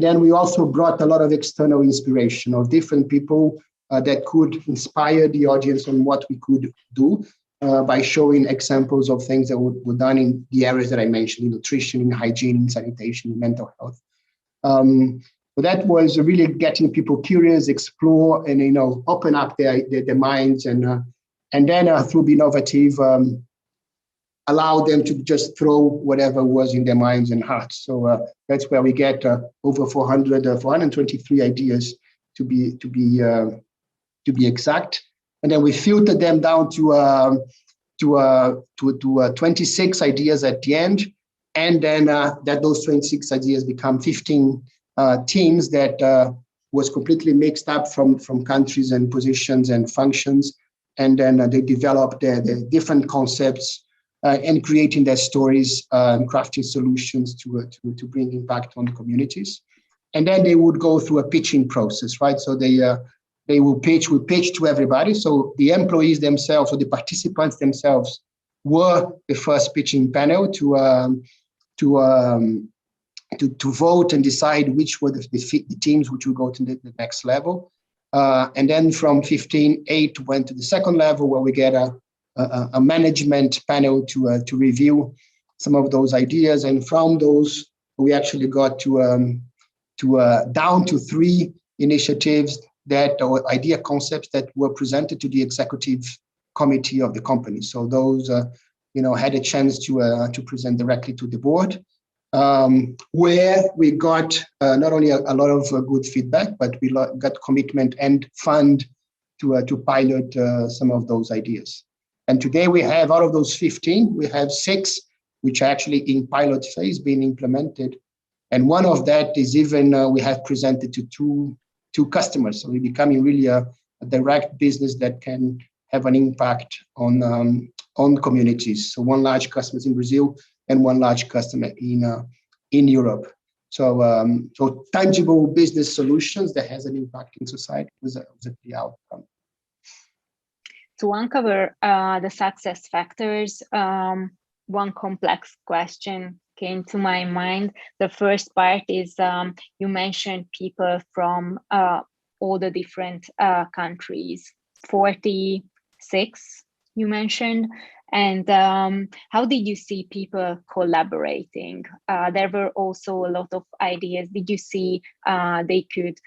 then we also brought a lot of external inspiration of different people that could inspire the audience on what we could do by showing examples of things that were done in the areas that I mentioned, in nutrition, in hygiene, in sanitation, in mental health. So that was really getting people curious, explore, and open up their minds, and then through Be-novative, allow them to just throw whatever was in their minds and hearts. So that's where we get over 423 ideas to be exact, and then we filter them down to 26 ideas at the end, and then that those 26 ideas become 15 teams that was completely mixed up from countries and positions and functions, and then they developed their different concepts and creating their stories and crafting solutions to bring impact on the communities. and then they would go through a pitching process, right? So they will pitch to everybody. So the employees themselves or the participants themselves were the first pitching panel to vote and decide which were the teams which would go to the next level. And then from 15-8 went to the second level, where we get a management panel to review some of those ideas. And from those, we actually got to down to 3 initiatives or idea concepts that were presented to the executive committee of the company. So those, had a chance to present directly to the board, where we got not only a lot of good feedback, but we got commitment and fund to pilot some of those ideas. And today we have, out of those 15, we have 6 which are actually in pilot phase being implemented. And one of that is even we have presented to two customers. So we're becoming really a direct business that can have an impact on communities. So one large customer is in Brazil and one large customer in Europe. So tangible business solutions that has an impact in society was the outcome. To uncover the success factors, one complex question came to my mind. The first part is you mentioned people from all the different countries, 46 you mentioned. And how did you see people collaborating? There were also a lot of ideas. Did you see they could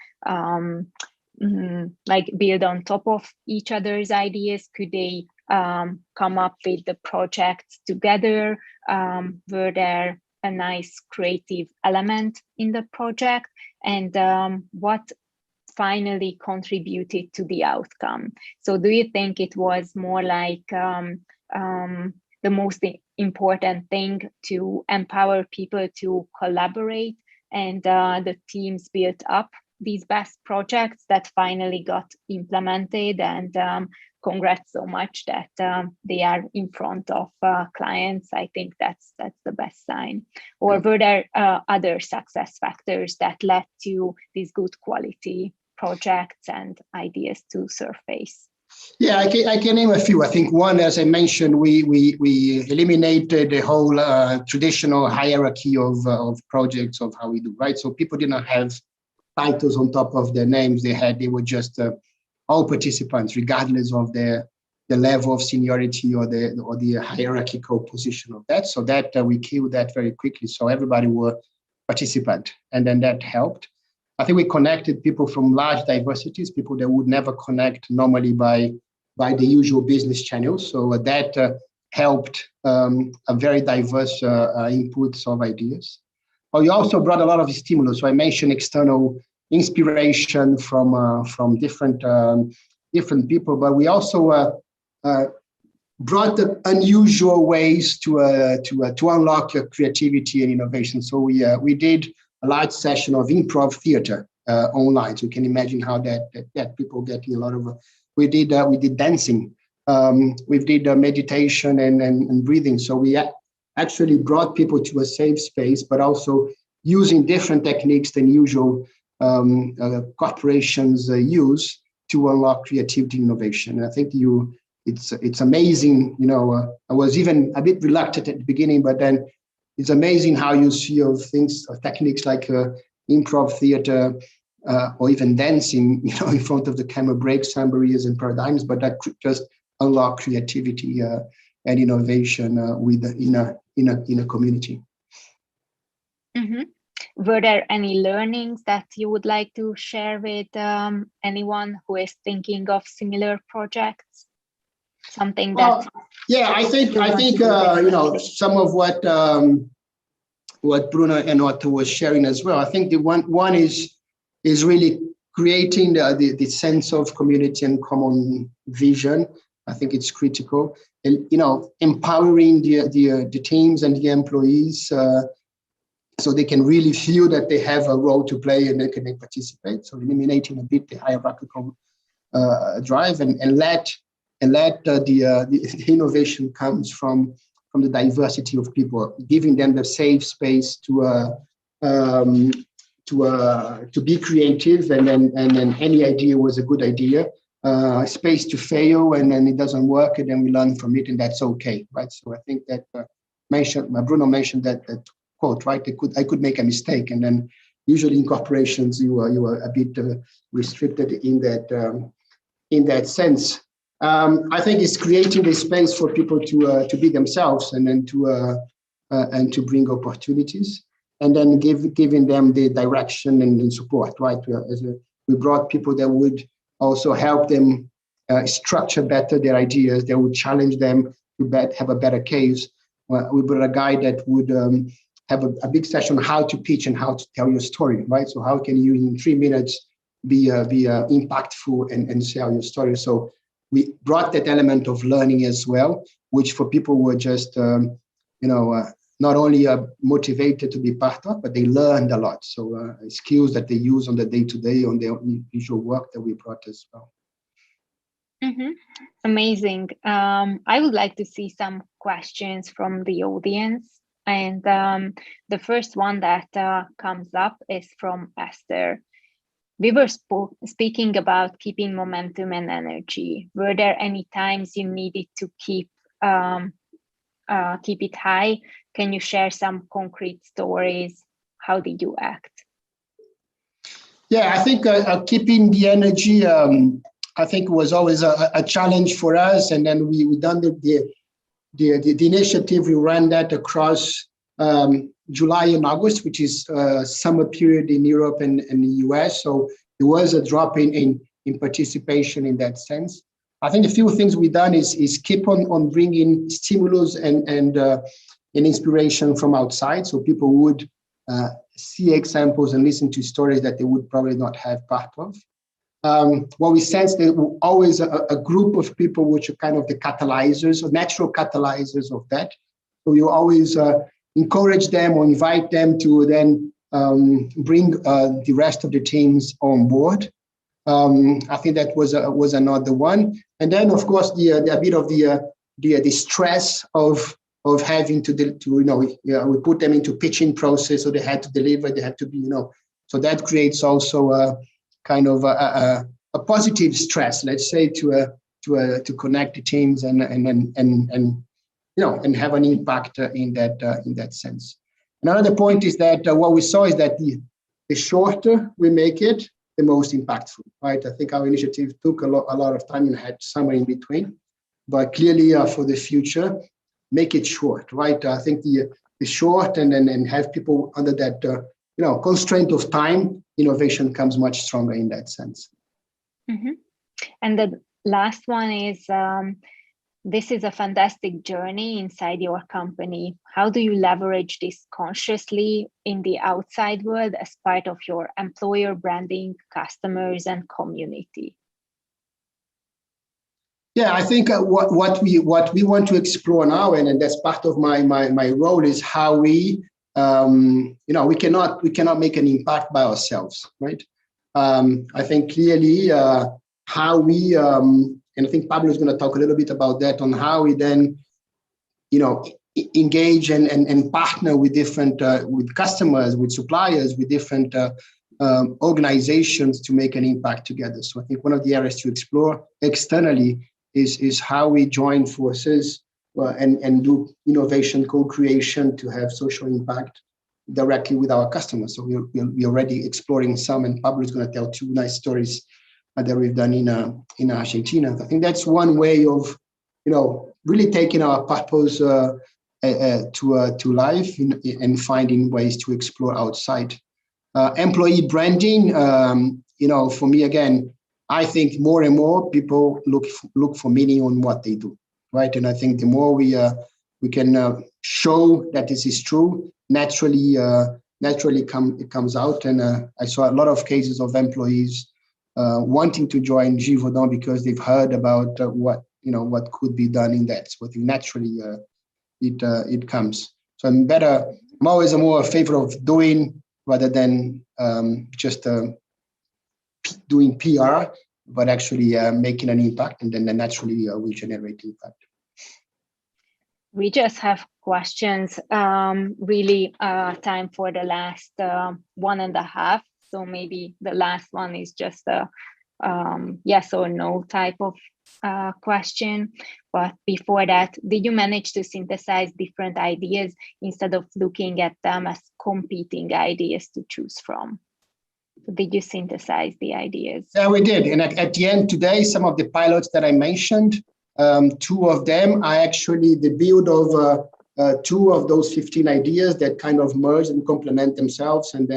build on top of each other's ideas? Could they come up with the projects together? Were there a nice creative element in the project? And what finally contributed to the outcome? So do you think it was more like the most important thing to empower people to collaborate, and the teams built up these best projects that finally got implemented, and congrats so much that they are in front of clients? I think that's the best sign. Or were there other success factors that led to these good quality projects and ideas to surface? Yeah, I can name a few. I think one, as I mentioned, we eliminated the whole traditional hierarchy of projects, of how we do, right? So people did not have titles on top of their names. They were just all participants, regardless of the level of seniority or the hierarchical position of that. So that we killed that very quickly. So everybody were participant, and then that helped. I think we connected people from large diversities, people that would never connect normally by the usual business channels. So that helped a very diverse inputs of ideas. But we also brought a lot of stimulus. So I mentioned external inspiration from different people, but we also brought the unusual ways to unlock your creativity and innovation. So we did a large session of improv theater online. So you can imagine how that people getting a lot of. We did dancing. We did meditation and breathing. So we actually brought people to a safe space, but also using different techniques than usual corporations use to unlock creativity and innovation. And I think it's amazing. I was even a bit reluctant at the beginning, but then it's amazing how you see of things, of techniques like improv theater or even dancing, in front of the camera, break some barriers and paradigms, but that could just unlock creativity and innovation in a community. Mm-hmm. Were there any learnings that you would like to share with anyone who is thinking of similar projects? Something that I think some of what Bruno and Otto was sharing as well. I think the one is really creating the sense of community and common vision. I think it's critical, and empowering the teams and the employees so they can really feel that they have a role to play and they can participate. So eliminating a bit the hierarchical drive and let the innovation comes from the diversity of people, giving them the safe space to to be creative, and then any idea was a good idea. Space to fail, and then it doesn't work, and then we learn from it, and that's okay, right? So I think that Bruno mentioned that quote, right? I could make a mistake, and then usually in corporations you are a bit restricted in that sense. I think it's creating the space for people to be themselves, and then to bring opportunities, and then giving them the direction and support, right? We brought people that would also help them structure better their ideas. They would challenge them to have a better case. We brought a guy that would have a big session on how to pitch and how to tell your story, right? So how can you in 3 minutes be impactful and sell your story? So we brought that element of learning as well, which for people who were just not only motivated to be part of, but they learned a lot. So skills that they use on the day-to-day, on their usual work, that we brought as well. Mm-hmm. Amazing. I would like to see some questions from the audience. And the first one that comes up is from Esther. We were speaking about keeping momentum and energy. Were there any times you needed to keep it high? Can you share some concrete stories? How did you act? Yeah, I think keeping the energy, I think was always a challenge for us. And then we done the initiative. We ran that across July and August, which is summer period in Europe and the US. So there was a drop in participation in that sense. I think a few things we've done is keep on bringing stimulus and inspiration from outside, so people would see examples and listen to stories that they would probably not have part of. What we sense there were always a group of people which are kind of the catalyzers or natural catalyzers of that. So you always encourage them or invite them to then bring the rest of the teams on board. I think that was another one. And then, of course, the bit of the stress of having to we put them into pitching process, so they had to deliver, they had to be, so that creates also a kind of a positive stress, let's say, to connect the teams and have an impact in that sense. Another point is that what we saw is that the shorter we make it, the most impactful, right? I think our initiative took a lot of time and had somewhere in between, but clearly for the future, make it short, right? I think the short and have people under that constraint of time, innovation comes much stronger in that sense. Mm-hmm. And the last one is, this is a fantastic journey inside your company. How do you leverage this consciously in the outside world as part of your employer branding, customers, and community? Yeah, I think what we want to explore now, and that's part of my role, is how we we cannot make an impact by ourselves, right? I think clearly how we and I think Pablo is going to talk a little bit about that, on how we then engage and partner with different with customers, with suppliers, with different organizations to make an impact together. So I think one of the areas to explore externally is how we join forces and do innovation co-creation to have social impact directly with our customers. So we're already exploring some, and Pablo is going to tell 2 nice stories that we've done in Argentina. I think that's one way of really taking our purpose to life and finding ways to explore outside. Employee branding, for me, again, I think more and more people look for meaning on what they do, right? And I think the more we can show that this is true, naturally it comes out. And I saw a lot of cases of employees wanting to join Givaudan because they've heard about what could be done in that. So I think naturally it comes. So I'm always more a favor of doing rather than just doing PR, but actually making an impact, and then naturally we generate impact. We just have questions. Really, time for the last 1.5. So maybe the last one is just a yes or no type of question. But before that, did you manage to synthesize different ideas instead of looking at them as competing ideas to choose from? Did you synthesize the ideas? Yeah, we did. And at the end today, some of the pilots that I mentioned, 2 of them are actually the build of 2 of those 15 ideas that kind of merge and complement themselves, and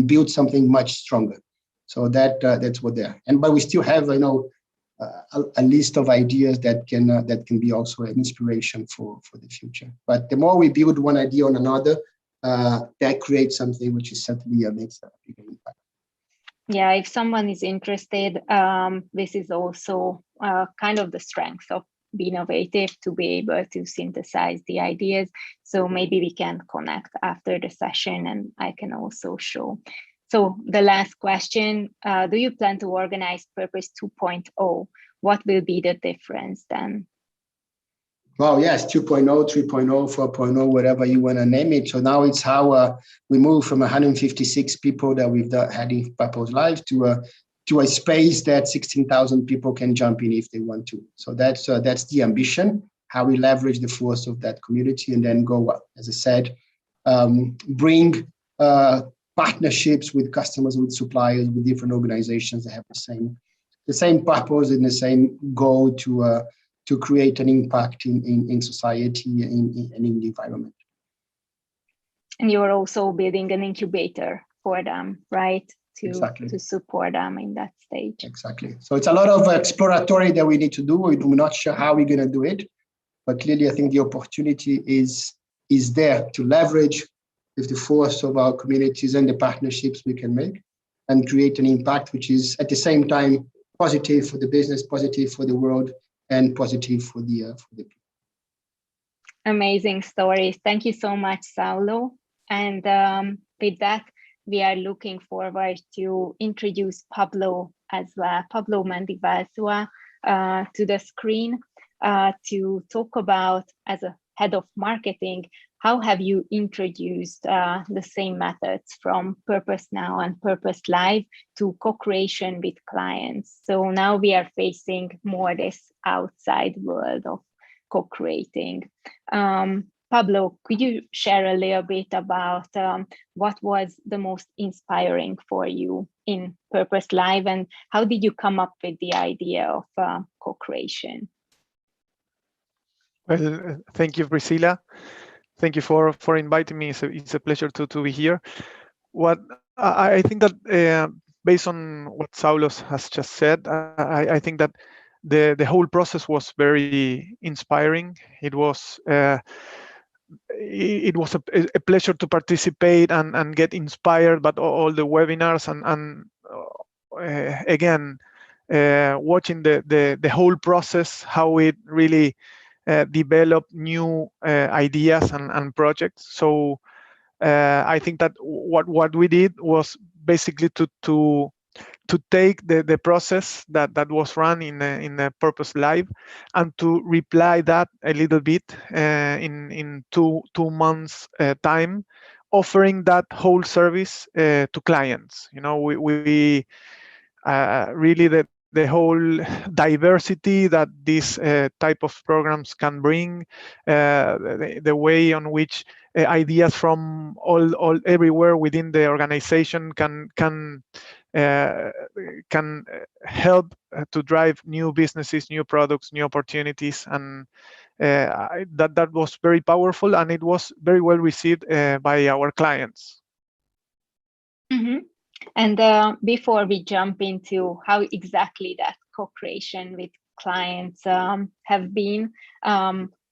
build something much stronger. So that's what they are. But we still have, a list of ideas that can be also an inspiration for the future. But the more we build one idea on another, that creates something which is certainly makes a big impact. Yeah, if someone is interested, this is also kind of the strength of Be-novative, to be able to synthesize the ideas. So maybe we can connect after the session and I can also show. So the last question, do you plan to organize Purpose 2.0? What will be the difference then? Well, yes, 2.0, 3.0, 4.0, whatever you want to name it. So now it's how we move from 156 people that we've had in Purpose Live to a space that 16,000 people can jump in if they want to. So that's the ambition, how we leverage the force of that community and then go, as I said, bring partnerships with customers, with suppliers, with different organizations that have the same purpose and the same goal to create an impact in society and in the environment. And you're also building an incubator for them, right? Exactly. To support them in that stage. Exactly. So it's a lot of exploratory that we need to do. We're not sure how we're going to do it, but clearly I think the opportunity is there to leverage with the force of our communities and the partnerships we can make and create an impact which is at the same time positive for the business, positive for the world, and positive for the people. Amazing stories. Thank you so much, Saulo. And with that, we are looking forward to introduce Pablo as well, Pablo Mendivalsua, to the screen to talk about, as a head of marketing, how have you introduced the same methods from Purpose Now and Purpose Live to co-creation with clients? So now we are facing more this outside world of co-creating. Pablo, could you share a little bit about what was the most inspiring for you in Purpose Live and how did you come up with the idea of co-creation? Well, thank you, Priscilla. Thank you for inviting me. It's a pleasure to be here. What I think that based on what Saulo has just said, I think that the whole process was very inspiring. It was a pleasure to participate and get inspired by all the webinars and again watching the whole process, how it really develop new ideas and projects. So I think that what we did was basically to take the process that was run in the Purpose Live and to reply that a little bit in two months time, offering that whole service to clients. We really the whole diversity that these type of programs can bring, the way on which ideas from all everywhere within the organization can help to drive new businesses, new products, new opportunities, and that was very powerful, and it was very well received by our clients. Mm-hmm. And before we jump into how exactly that co-creation with clients have been,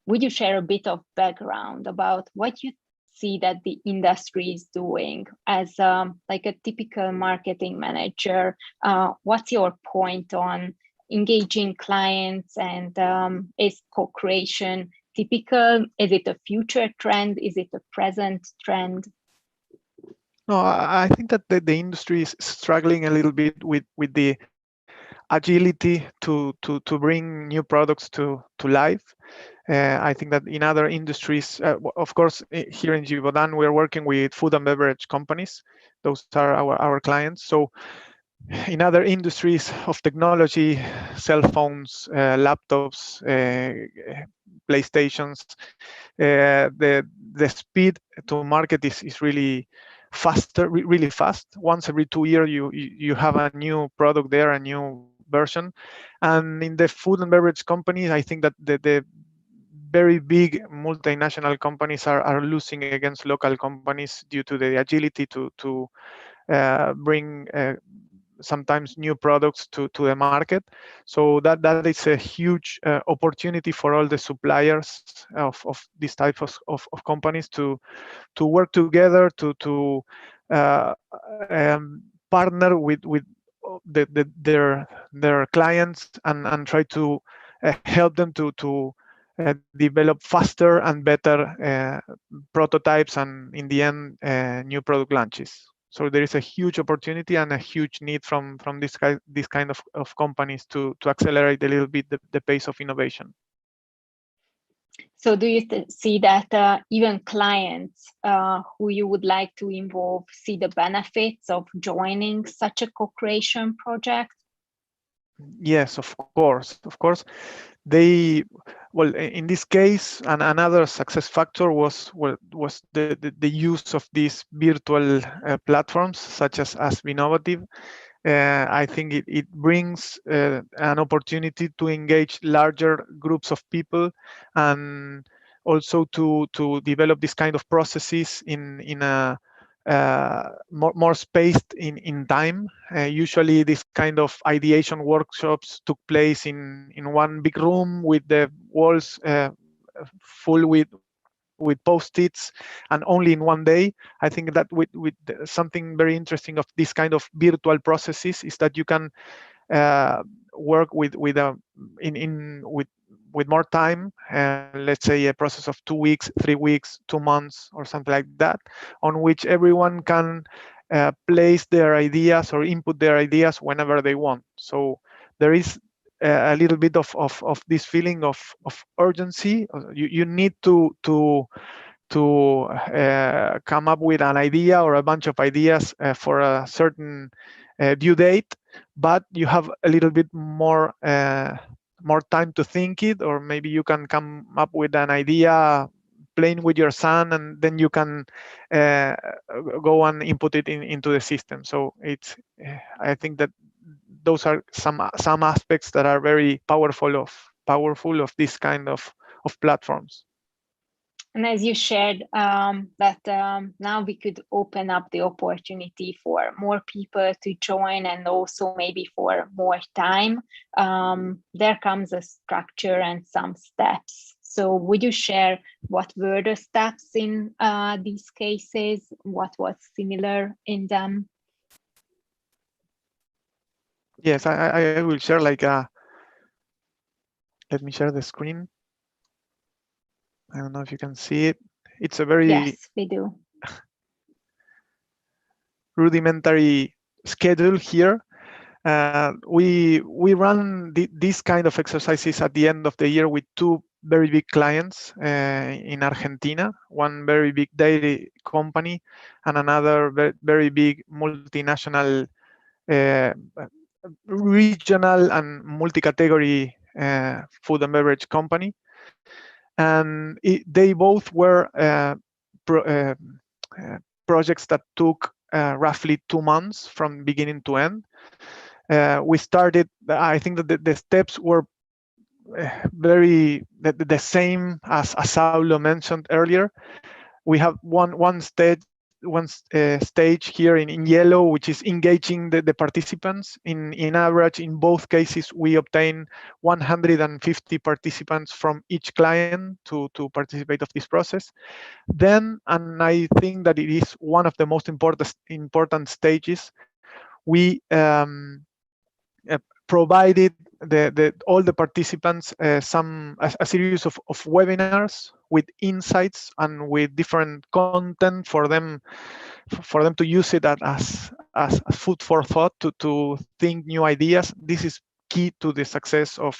would you share a bit of background about what you see that the industry is doing as like a typical marketing manager? What's your point on engaging clients, and is co-creation typical? Is it a future trend? Is it a present trend? No, I think that the industry is struggling a little bit with the agility to bring new products to life. I think that in other industries, of course, here in Givaudan, we're working with food and beverage companies. Those are our clients. So in other industries of technology, cell phones, laptops, PlayStations, the speed to market is really faster, really fast. Once every 2 years, you have a new product there, a new version. And in the food and beverage companies, I think that the very big multinational companies are losing against local companies due to the agility to bring sometimes new products to the market. So that is a huge opportunity for all the suppliers of these types of companies to work together to uh, partner with their clients and try to help them to develop faster and better prototypes and in the end new product launches. So there is a huge opportunity and a huge need from this kind of companies to accelerate a little bit the pace of innovation. So do you see that even clients who you would like to involve see the benefits of joining such a co-creation project? Yes, of course. They, well, in this case, another success factor was the use of these virtual platforms such as Be-novative. I think it brings an opportunity to engage larger groups of people and also to develop this kind of processes in a more spaced in time. Usually this kind of ideation workshops took place in one big room with the walls full with post-its and only in one day. I think that with something very interesting of this kind of virtual processes is that you can work with more time, let's say a process of 2 weeks, 3 weeks, 2 months, or something like that, on which everyone can place their ideas or input their ideas whenever they want. So there is a little bit of this feeling of urgency. You need to come up with an idea or a bunch of ideas for a certain due date, but you have a little bit more time to think it, or maybe you can come up with an idea playing with your son, and then you can go and input it into the system. So it's I think that those are some aspects that are very powerful of this kind of platforms. And as you shared, that now we could open up the opportunity for more people to join and also maybe for more time. There comes a structure and some steps. So would you share what were the steps in these cases? What was similar in them? Yes, I will share let me share the screen. I don't know if you can see it. It's a very yes, we do. rudimentary schedule here. We run these kind of exercises at the end of the year with 2 very big clients in Argentina, one very big dairy company and another very big multinational regional and multi-category food and beverage company. And they both were projects that took roughly 2 months from beginning to end. We started, I think that the steps were very the same as Saulo mentioned earlier. We have one stage here in yellow, which is engaging the participants. In average, in both cases, we obtain 150 participants from each client to participate of this process. Then, and I think that it is one of the most important stages, we provided all the participants a series of webinars with insights and with different content for them to use it as food for thought to think new ideas. This is key to the success of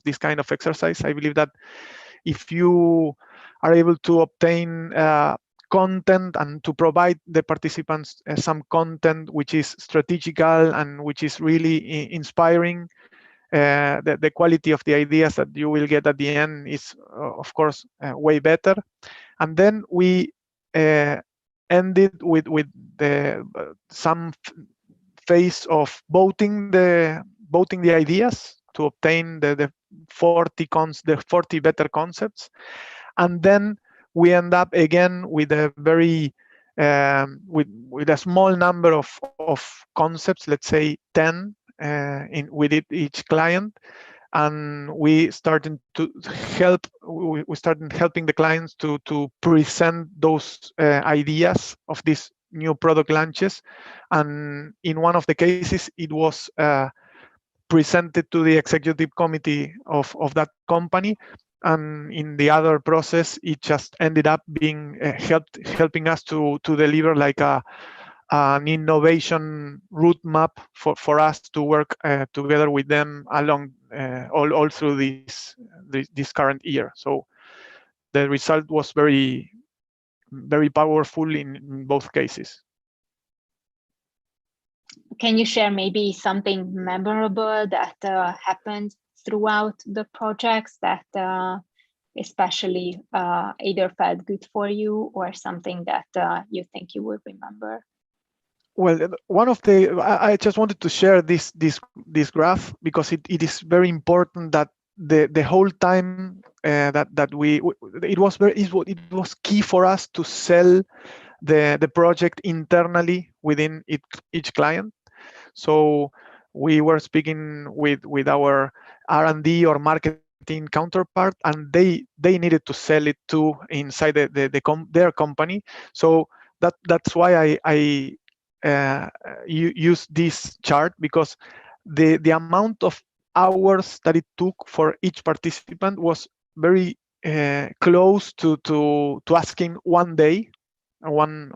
this kind of exercise. I believe that if you are able to obtain content and to provide the participants some content which is strategical and which is really inspiring, the quality of the ideas that you will get at the end is, of course, way better. And then we ended with the some phase of voting the ideas to obtain the 40 better concepts, and then we end up again with a very with a small number of concepts, let's say 10 with each client, and we started helping the clients to present those ideas of these new product launches. And in one of the cases, it was presented to the executive committee of that company, and in the other process, it just ended up being helping us to deliver like an innovation roadmap for us to work together with them along all through this current year. So the result was very, very powerful in both cases. Can you share maybe something memorable that happened throughout the projects that especially either felt good for you or something that you think you will remember? Well, one of the I just wanted to share this graph because it is very important that the whole time that we it was key for us to sell the project internally within each client. So we were speaking with our R&D or marketing counterpart, and they needed to sell it too inside their company. So that's why I use this chart, because the amount of hours that it took for each participant was very close to asking 1 day, 7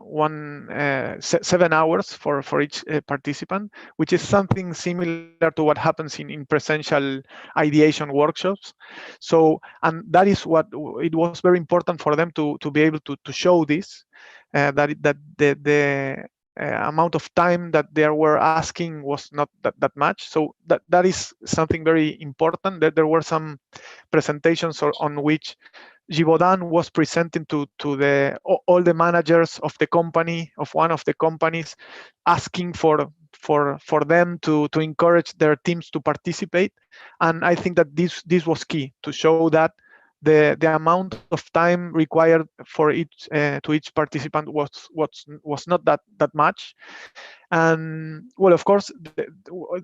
hours for each participant, which is something similar to what happens in presential ideation workshops. So, and that is what it was very important for them to be able to show this, that the amount of time that they were asking was not that much. So that is something very important. That there were some presentations on which Givaudan was presenting to all the managers of the company, of one of the companies, asking for them to encourage their teams to participate. And I think that this was key to show that the amount of time required for each participant was not that much. And well, of course,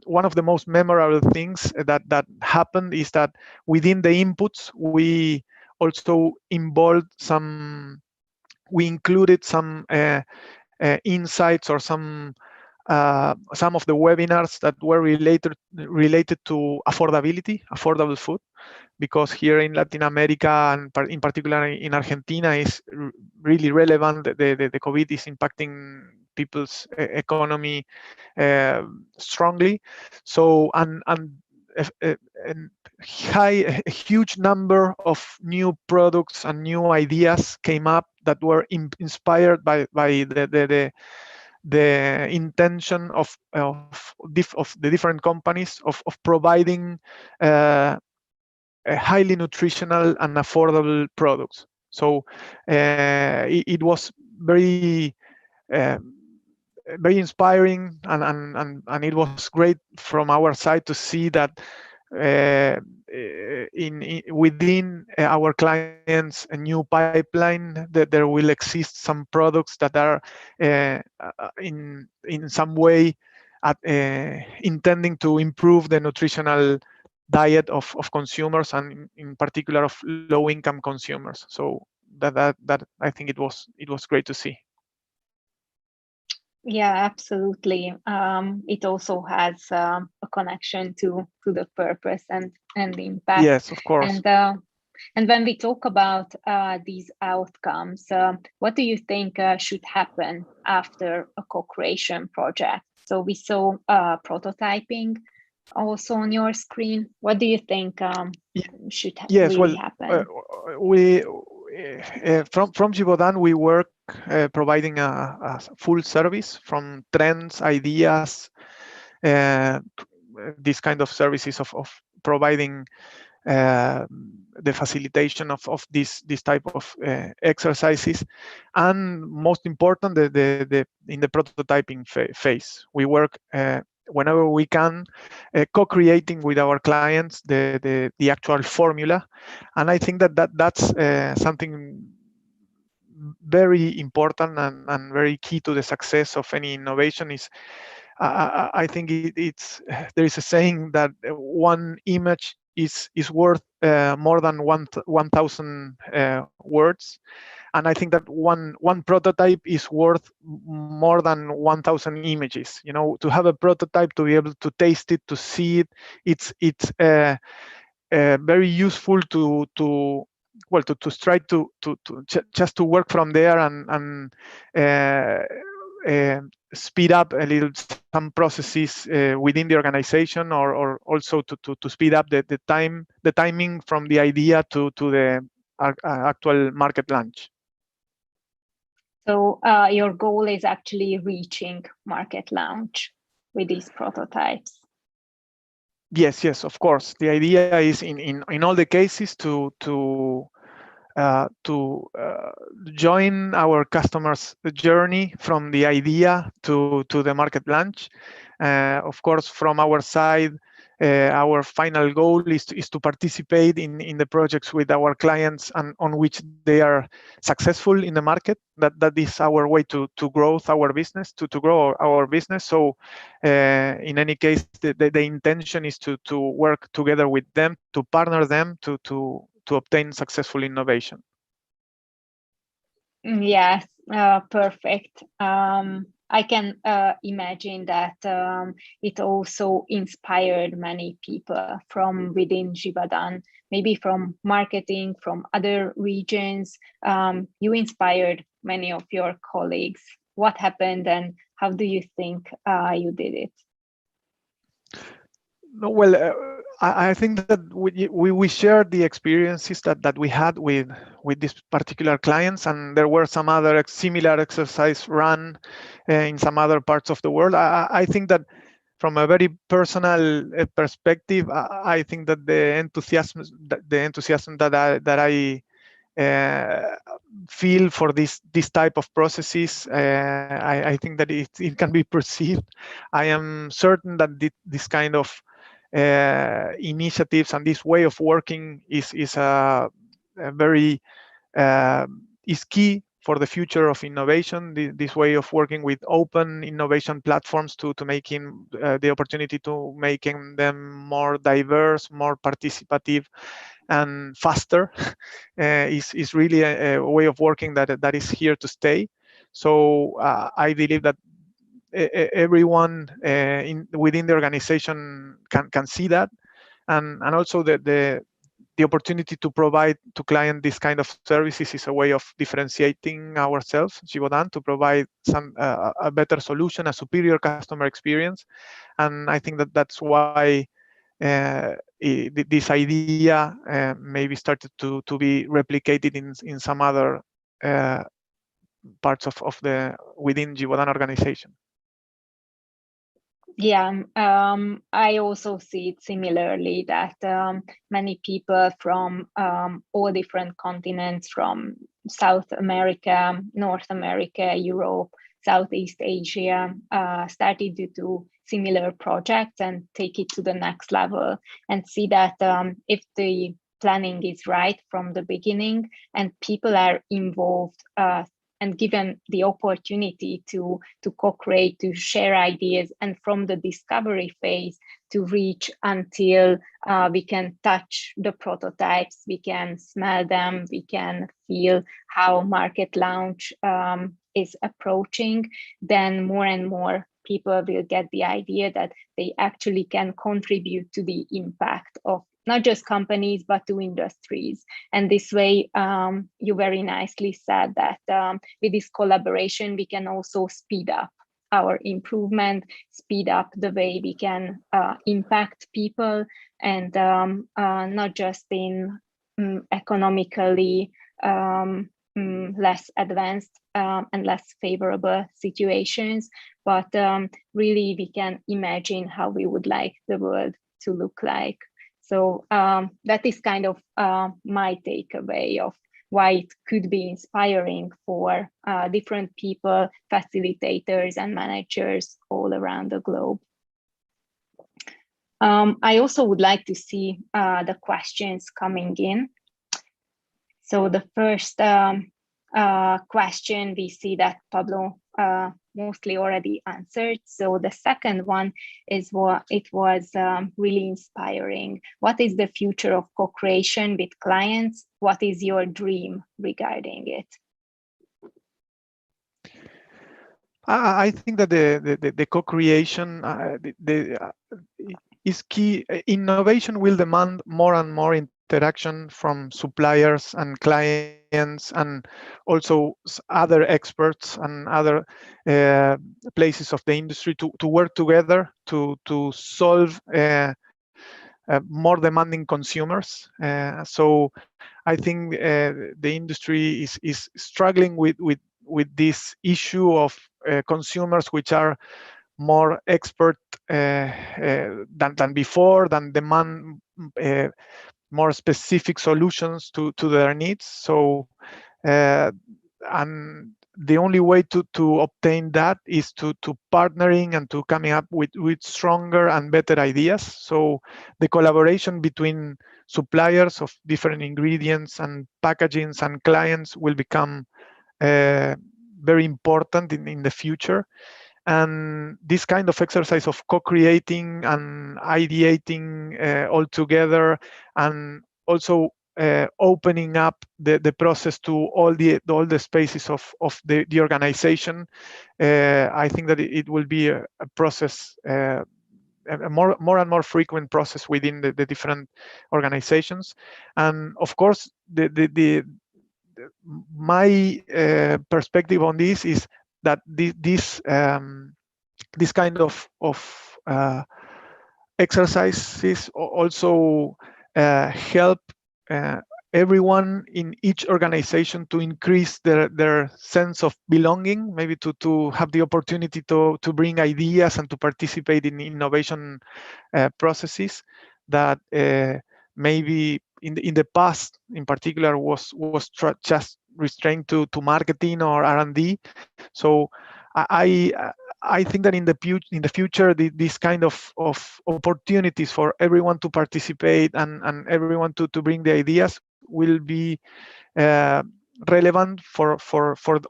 one of the most memorable things that happened is that within the inputs we also included some insights or some of the webinars that were related to affordable food, because here in Latin America and in particular in Argentina is really relevant. The COVID is impacting people's economy strongly. So a huge number of new products and new ideas came up that were inspired by the intention of the different companies of providing highly nutritional and affordable products. So it was very very inspiring, and it was great from our side to see that within our clients' a new pipeline, that there will exist some products that are in some way intending to improve the nutritional diet of consumers, and in particular of low-income consumers. So that I think it was great to see. Yeah, absolutely. It also has a connection to the purpose and the impact. Yes, of course. And when we talk about these outcomes, what do you think should happen after a co-creation project? So we saw prototyping also on your screen? What do you think should yes, really well, happen? we from Givaudan we work providing a full service from trends, ideas, these kind of services of providing the facilitation of this type of exercises, and most important, the in the prototyping phase, we work whenever we can, co-creating with our clients the actual formula, and I think that's something very important and very key to the success of any innovation. Is I think it's there is a saying that one image is worth more than 1,000 words, and I think that one prototype is worth more than 1,000 images. You know, to have a prototype, to be able to taste it, to see it, it's very useful to well to try to just to work from there and speed up a little some processes within the organization, or also to speed up the timing from the idea to the actual market launch. So your goal is actually reaching market launch with these prototypes. Yes, of course. The idea is in all the cases to join our customers' journey from the idea to the market launch. Of course, from our side, our final goal is to participate in the projects with our clients and on which they are successful in the market. That is our way to grow our business, to grow our business. So in any case, the intention is to work together with them, to partner them to obtain successful innovation. Yes, perfect. I can imagine that it also inspired many people from within Givaudan, maybe from marketing, from other regions. You inspired many of your colleagues. What happened and how do you think you did it? No, well, I think that we shared the experiences that we had with these particular clients, and there were some other similar exercise run in some other parts of the world. I think that from a very personal perspective, I think that the enthusiasm that I feel for this type of processes, I think that it can be perceived. I am certain that this kind of initiatives and this way of working is a very is key for the future of innovation. This way of working with open innovation platforms to making the opportunity to making them more diverse, more participative, and faster is really a way of working that is here to stay. So I believe that everyone within the organization can see that, and also the opportunity to provide to client this kind of services is a way of differentiating ourselves, Givaudan, to provide some a better solution, a superior customer experience, and I think that's why this idea maybe started to be replicated in some other parts of the within Givaudan organization. Yeah, I also see it similarly, that many people from all different continents, from South America, North America, Europe, Southeast Asia, started to do similar projects and take it to the next level, and see that if the planning is right from the beginning and people are involved and given the opportunity to co-create, to share ideas, and from the discovery phase to reach until we can touch the prototypes, we can smell them, we can feel how market launch is approaching, then more and more people will get the idea that they actually can contribute to the impact of not just companies, but to industries. And this way, you very nicely said that with this collaboration, we can also speed up our improvement, speed up the way we can impact people, and not just in economically less advanced and less favorable situations, but really we can imagine how we would like the world to look like. So that is kind of my takeaway of why it could be inspiring for different people, facilitators and managers all around the globe. I also would like to see the questions coming in. So the first question, we see that Pablo mostly already answered. So the second one is what it was really inspiring. What is the future of co-creation with clients? What is your dream regarding it? I think that the co-creation is key. Innovation will demand more and more interaction from suppliers and clients, and also other experts and other places of the industry to work together to solve more demanding consumers. So I think the industry is struggling with this issue of consumers which are more expert than before, than demand more specific solutions to their needs. So and the only way to obtain that is to partnering and to coming up with stronger and better ideas. So the collaboration between suppliers of different ingredients and packagings and clients will become very important in the future. And this kind of exercise of co-creating and ideating all together, and also opening up the process to all the spaces of the organization, I think that it will be a process, a more and more frequent process within the different organizations. And of course, my perspective on this is that this kind of exercises also help everyone in each organization to increase their sense of belonging, maybe to have the opportunity to bring ideas and to participate in innovation processes that maybe in the past, in particular, was just restrained to marketing or R&D. So I think that in the future, this kind of opportunities for everyone to participate and everyone to bring the ideas will be relevant for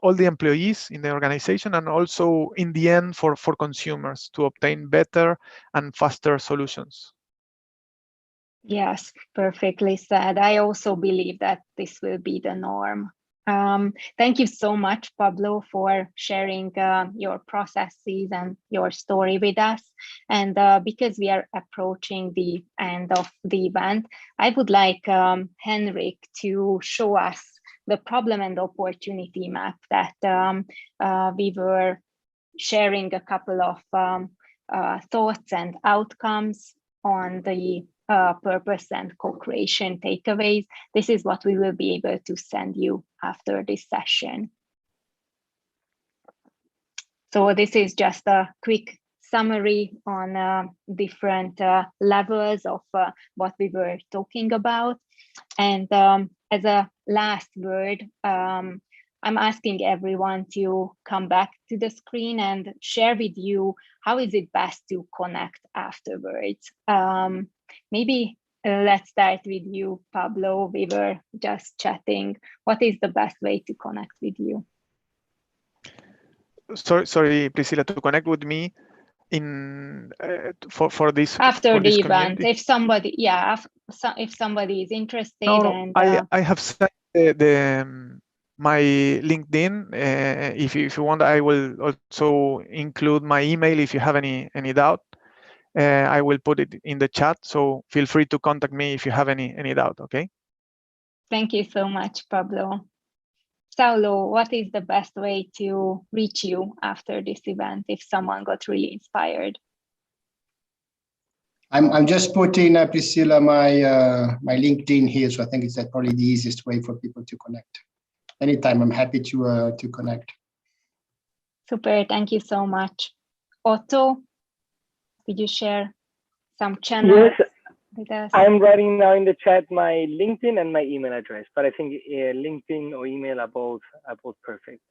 all the employees in the organization, and also in the end for consumers to obtain better and faster solutions. Yes, perfectly said. I also believe that this will be the norm. Thank you so much, Pablo, for sharing your processes and your story with us. And because we are approaching the end of the event, I would like Henrik to show us the problem and opportunity map that we were sharing a couple of thoughts and outcomes on the purpose and co-creation takeaways. This is what we will be able to send you after this session. So this is just a quick summary on different levels of what we were talking about. And as a last word, I'm asking everyone to come back to the screen and share with you how is it best to connect afterwards. Maybe let's start with you, Pablo. We were just chatting. What is the best way to connect with you? Sorry, Priscilla, to connect with me in for this after for the this event. community? If somebody, yeah, if somebody is interested, No, and I have sent my LinkedIn. If you want, I will also include my email if you have any doubt. I will put it in the chat, so feel free to contact me if you have any doubt. Okay. Thank you so much, Pablo. Saulo, what is the best way to reach you after this event if someone got really inspired? I'm just putting, Priscilla, my LinkedIn here, so I think it's probably the easiest way for people to connect. Anytime, I'm happy to connect. Super, thank you so much. Otto, could you share some channels with us? I'm writing now in the chat my LinkedIn and my email address, but I think LinkedIn or email are both perfect.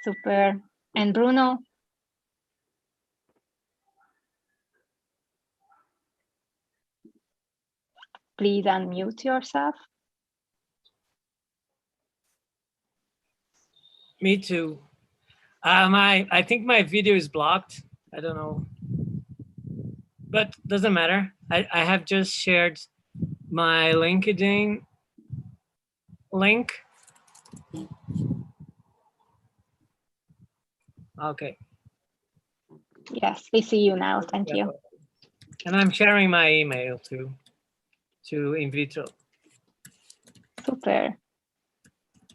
Super. And Bruno? Please unmute yourself. Me too. I think my video is blocked. I don't know, but doesn't matter. I have just shared my LinkedIn link. Okay. Yes, we see you now. Thank you. And I'm sharing my email to Invitro. Super.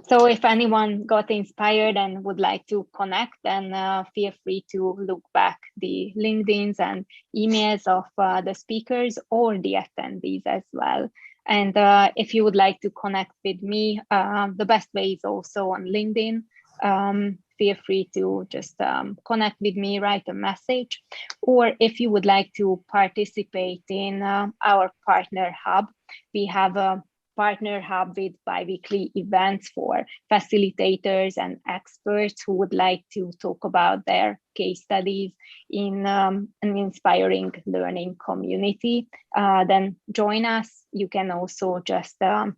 So if anyone got inspired and would like to connect, then feel free to look back the LinkedIns and emails of the speakers or the attendees as well. And if you would like to connect with me, the best way is also on LinkedIn. Feel free to just connect with me, write a message. Or if you would like to participate in our partner hub, we have a partner hub with bi-weekly events for facilitators and experts who would like to talk about their case studies in an inspiring learning community. Then join us. You can also just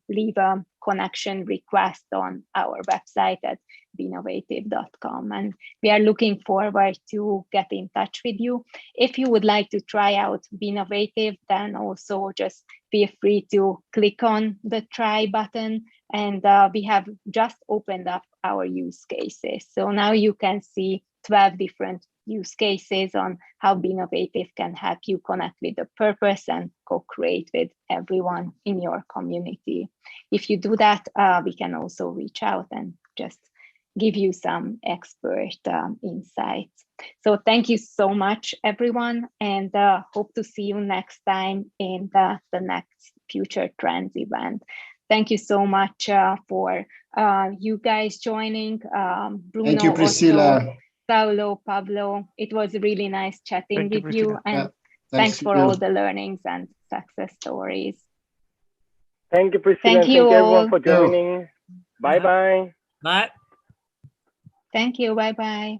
leave a connection request on our website at be-novative.com, and we are looking forward to get in touch with you. If you would like to try out Be-novative, then also just feel free to click on the try button, and we have just opened up our use cases. So now you can see 12 different use cases on how Be-novative can help you connect with the purpose and co-create with everyone in your community. If you do that, we can also reach out and just give you some expert insights. So thank you so much, everyone, and hope to see you next time in the next Future Trends event. Thank you so much for you guys joining. Bruno, thank you, Priscilla. Otto, Saulo, Pablo. It was really nice chatting with you, and thanks for all the learnings and success stories. Thank you, Priscilla. Thank you everyone for joining. Bye-bye. Bye. Thank you. Bye-bye.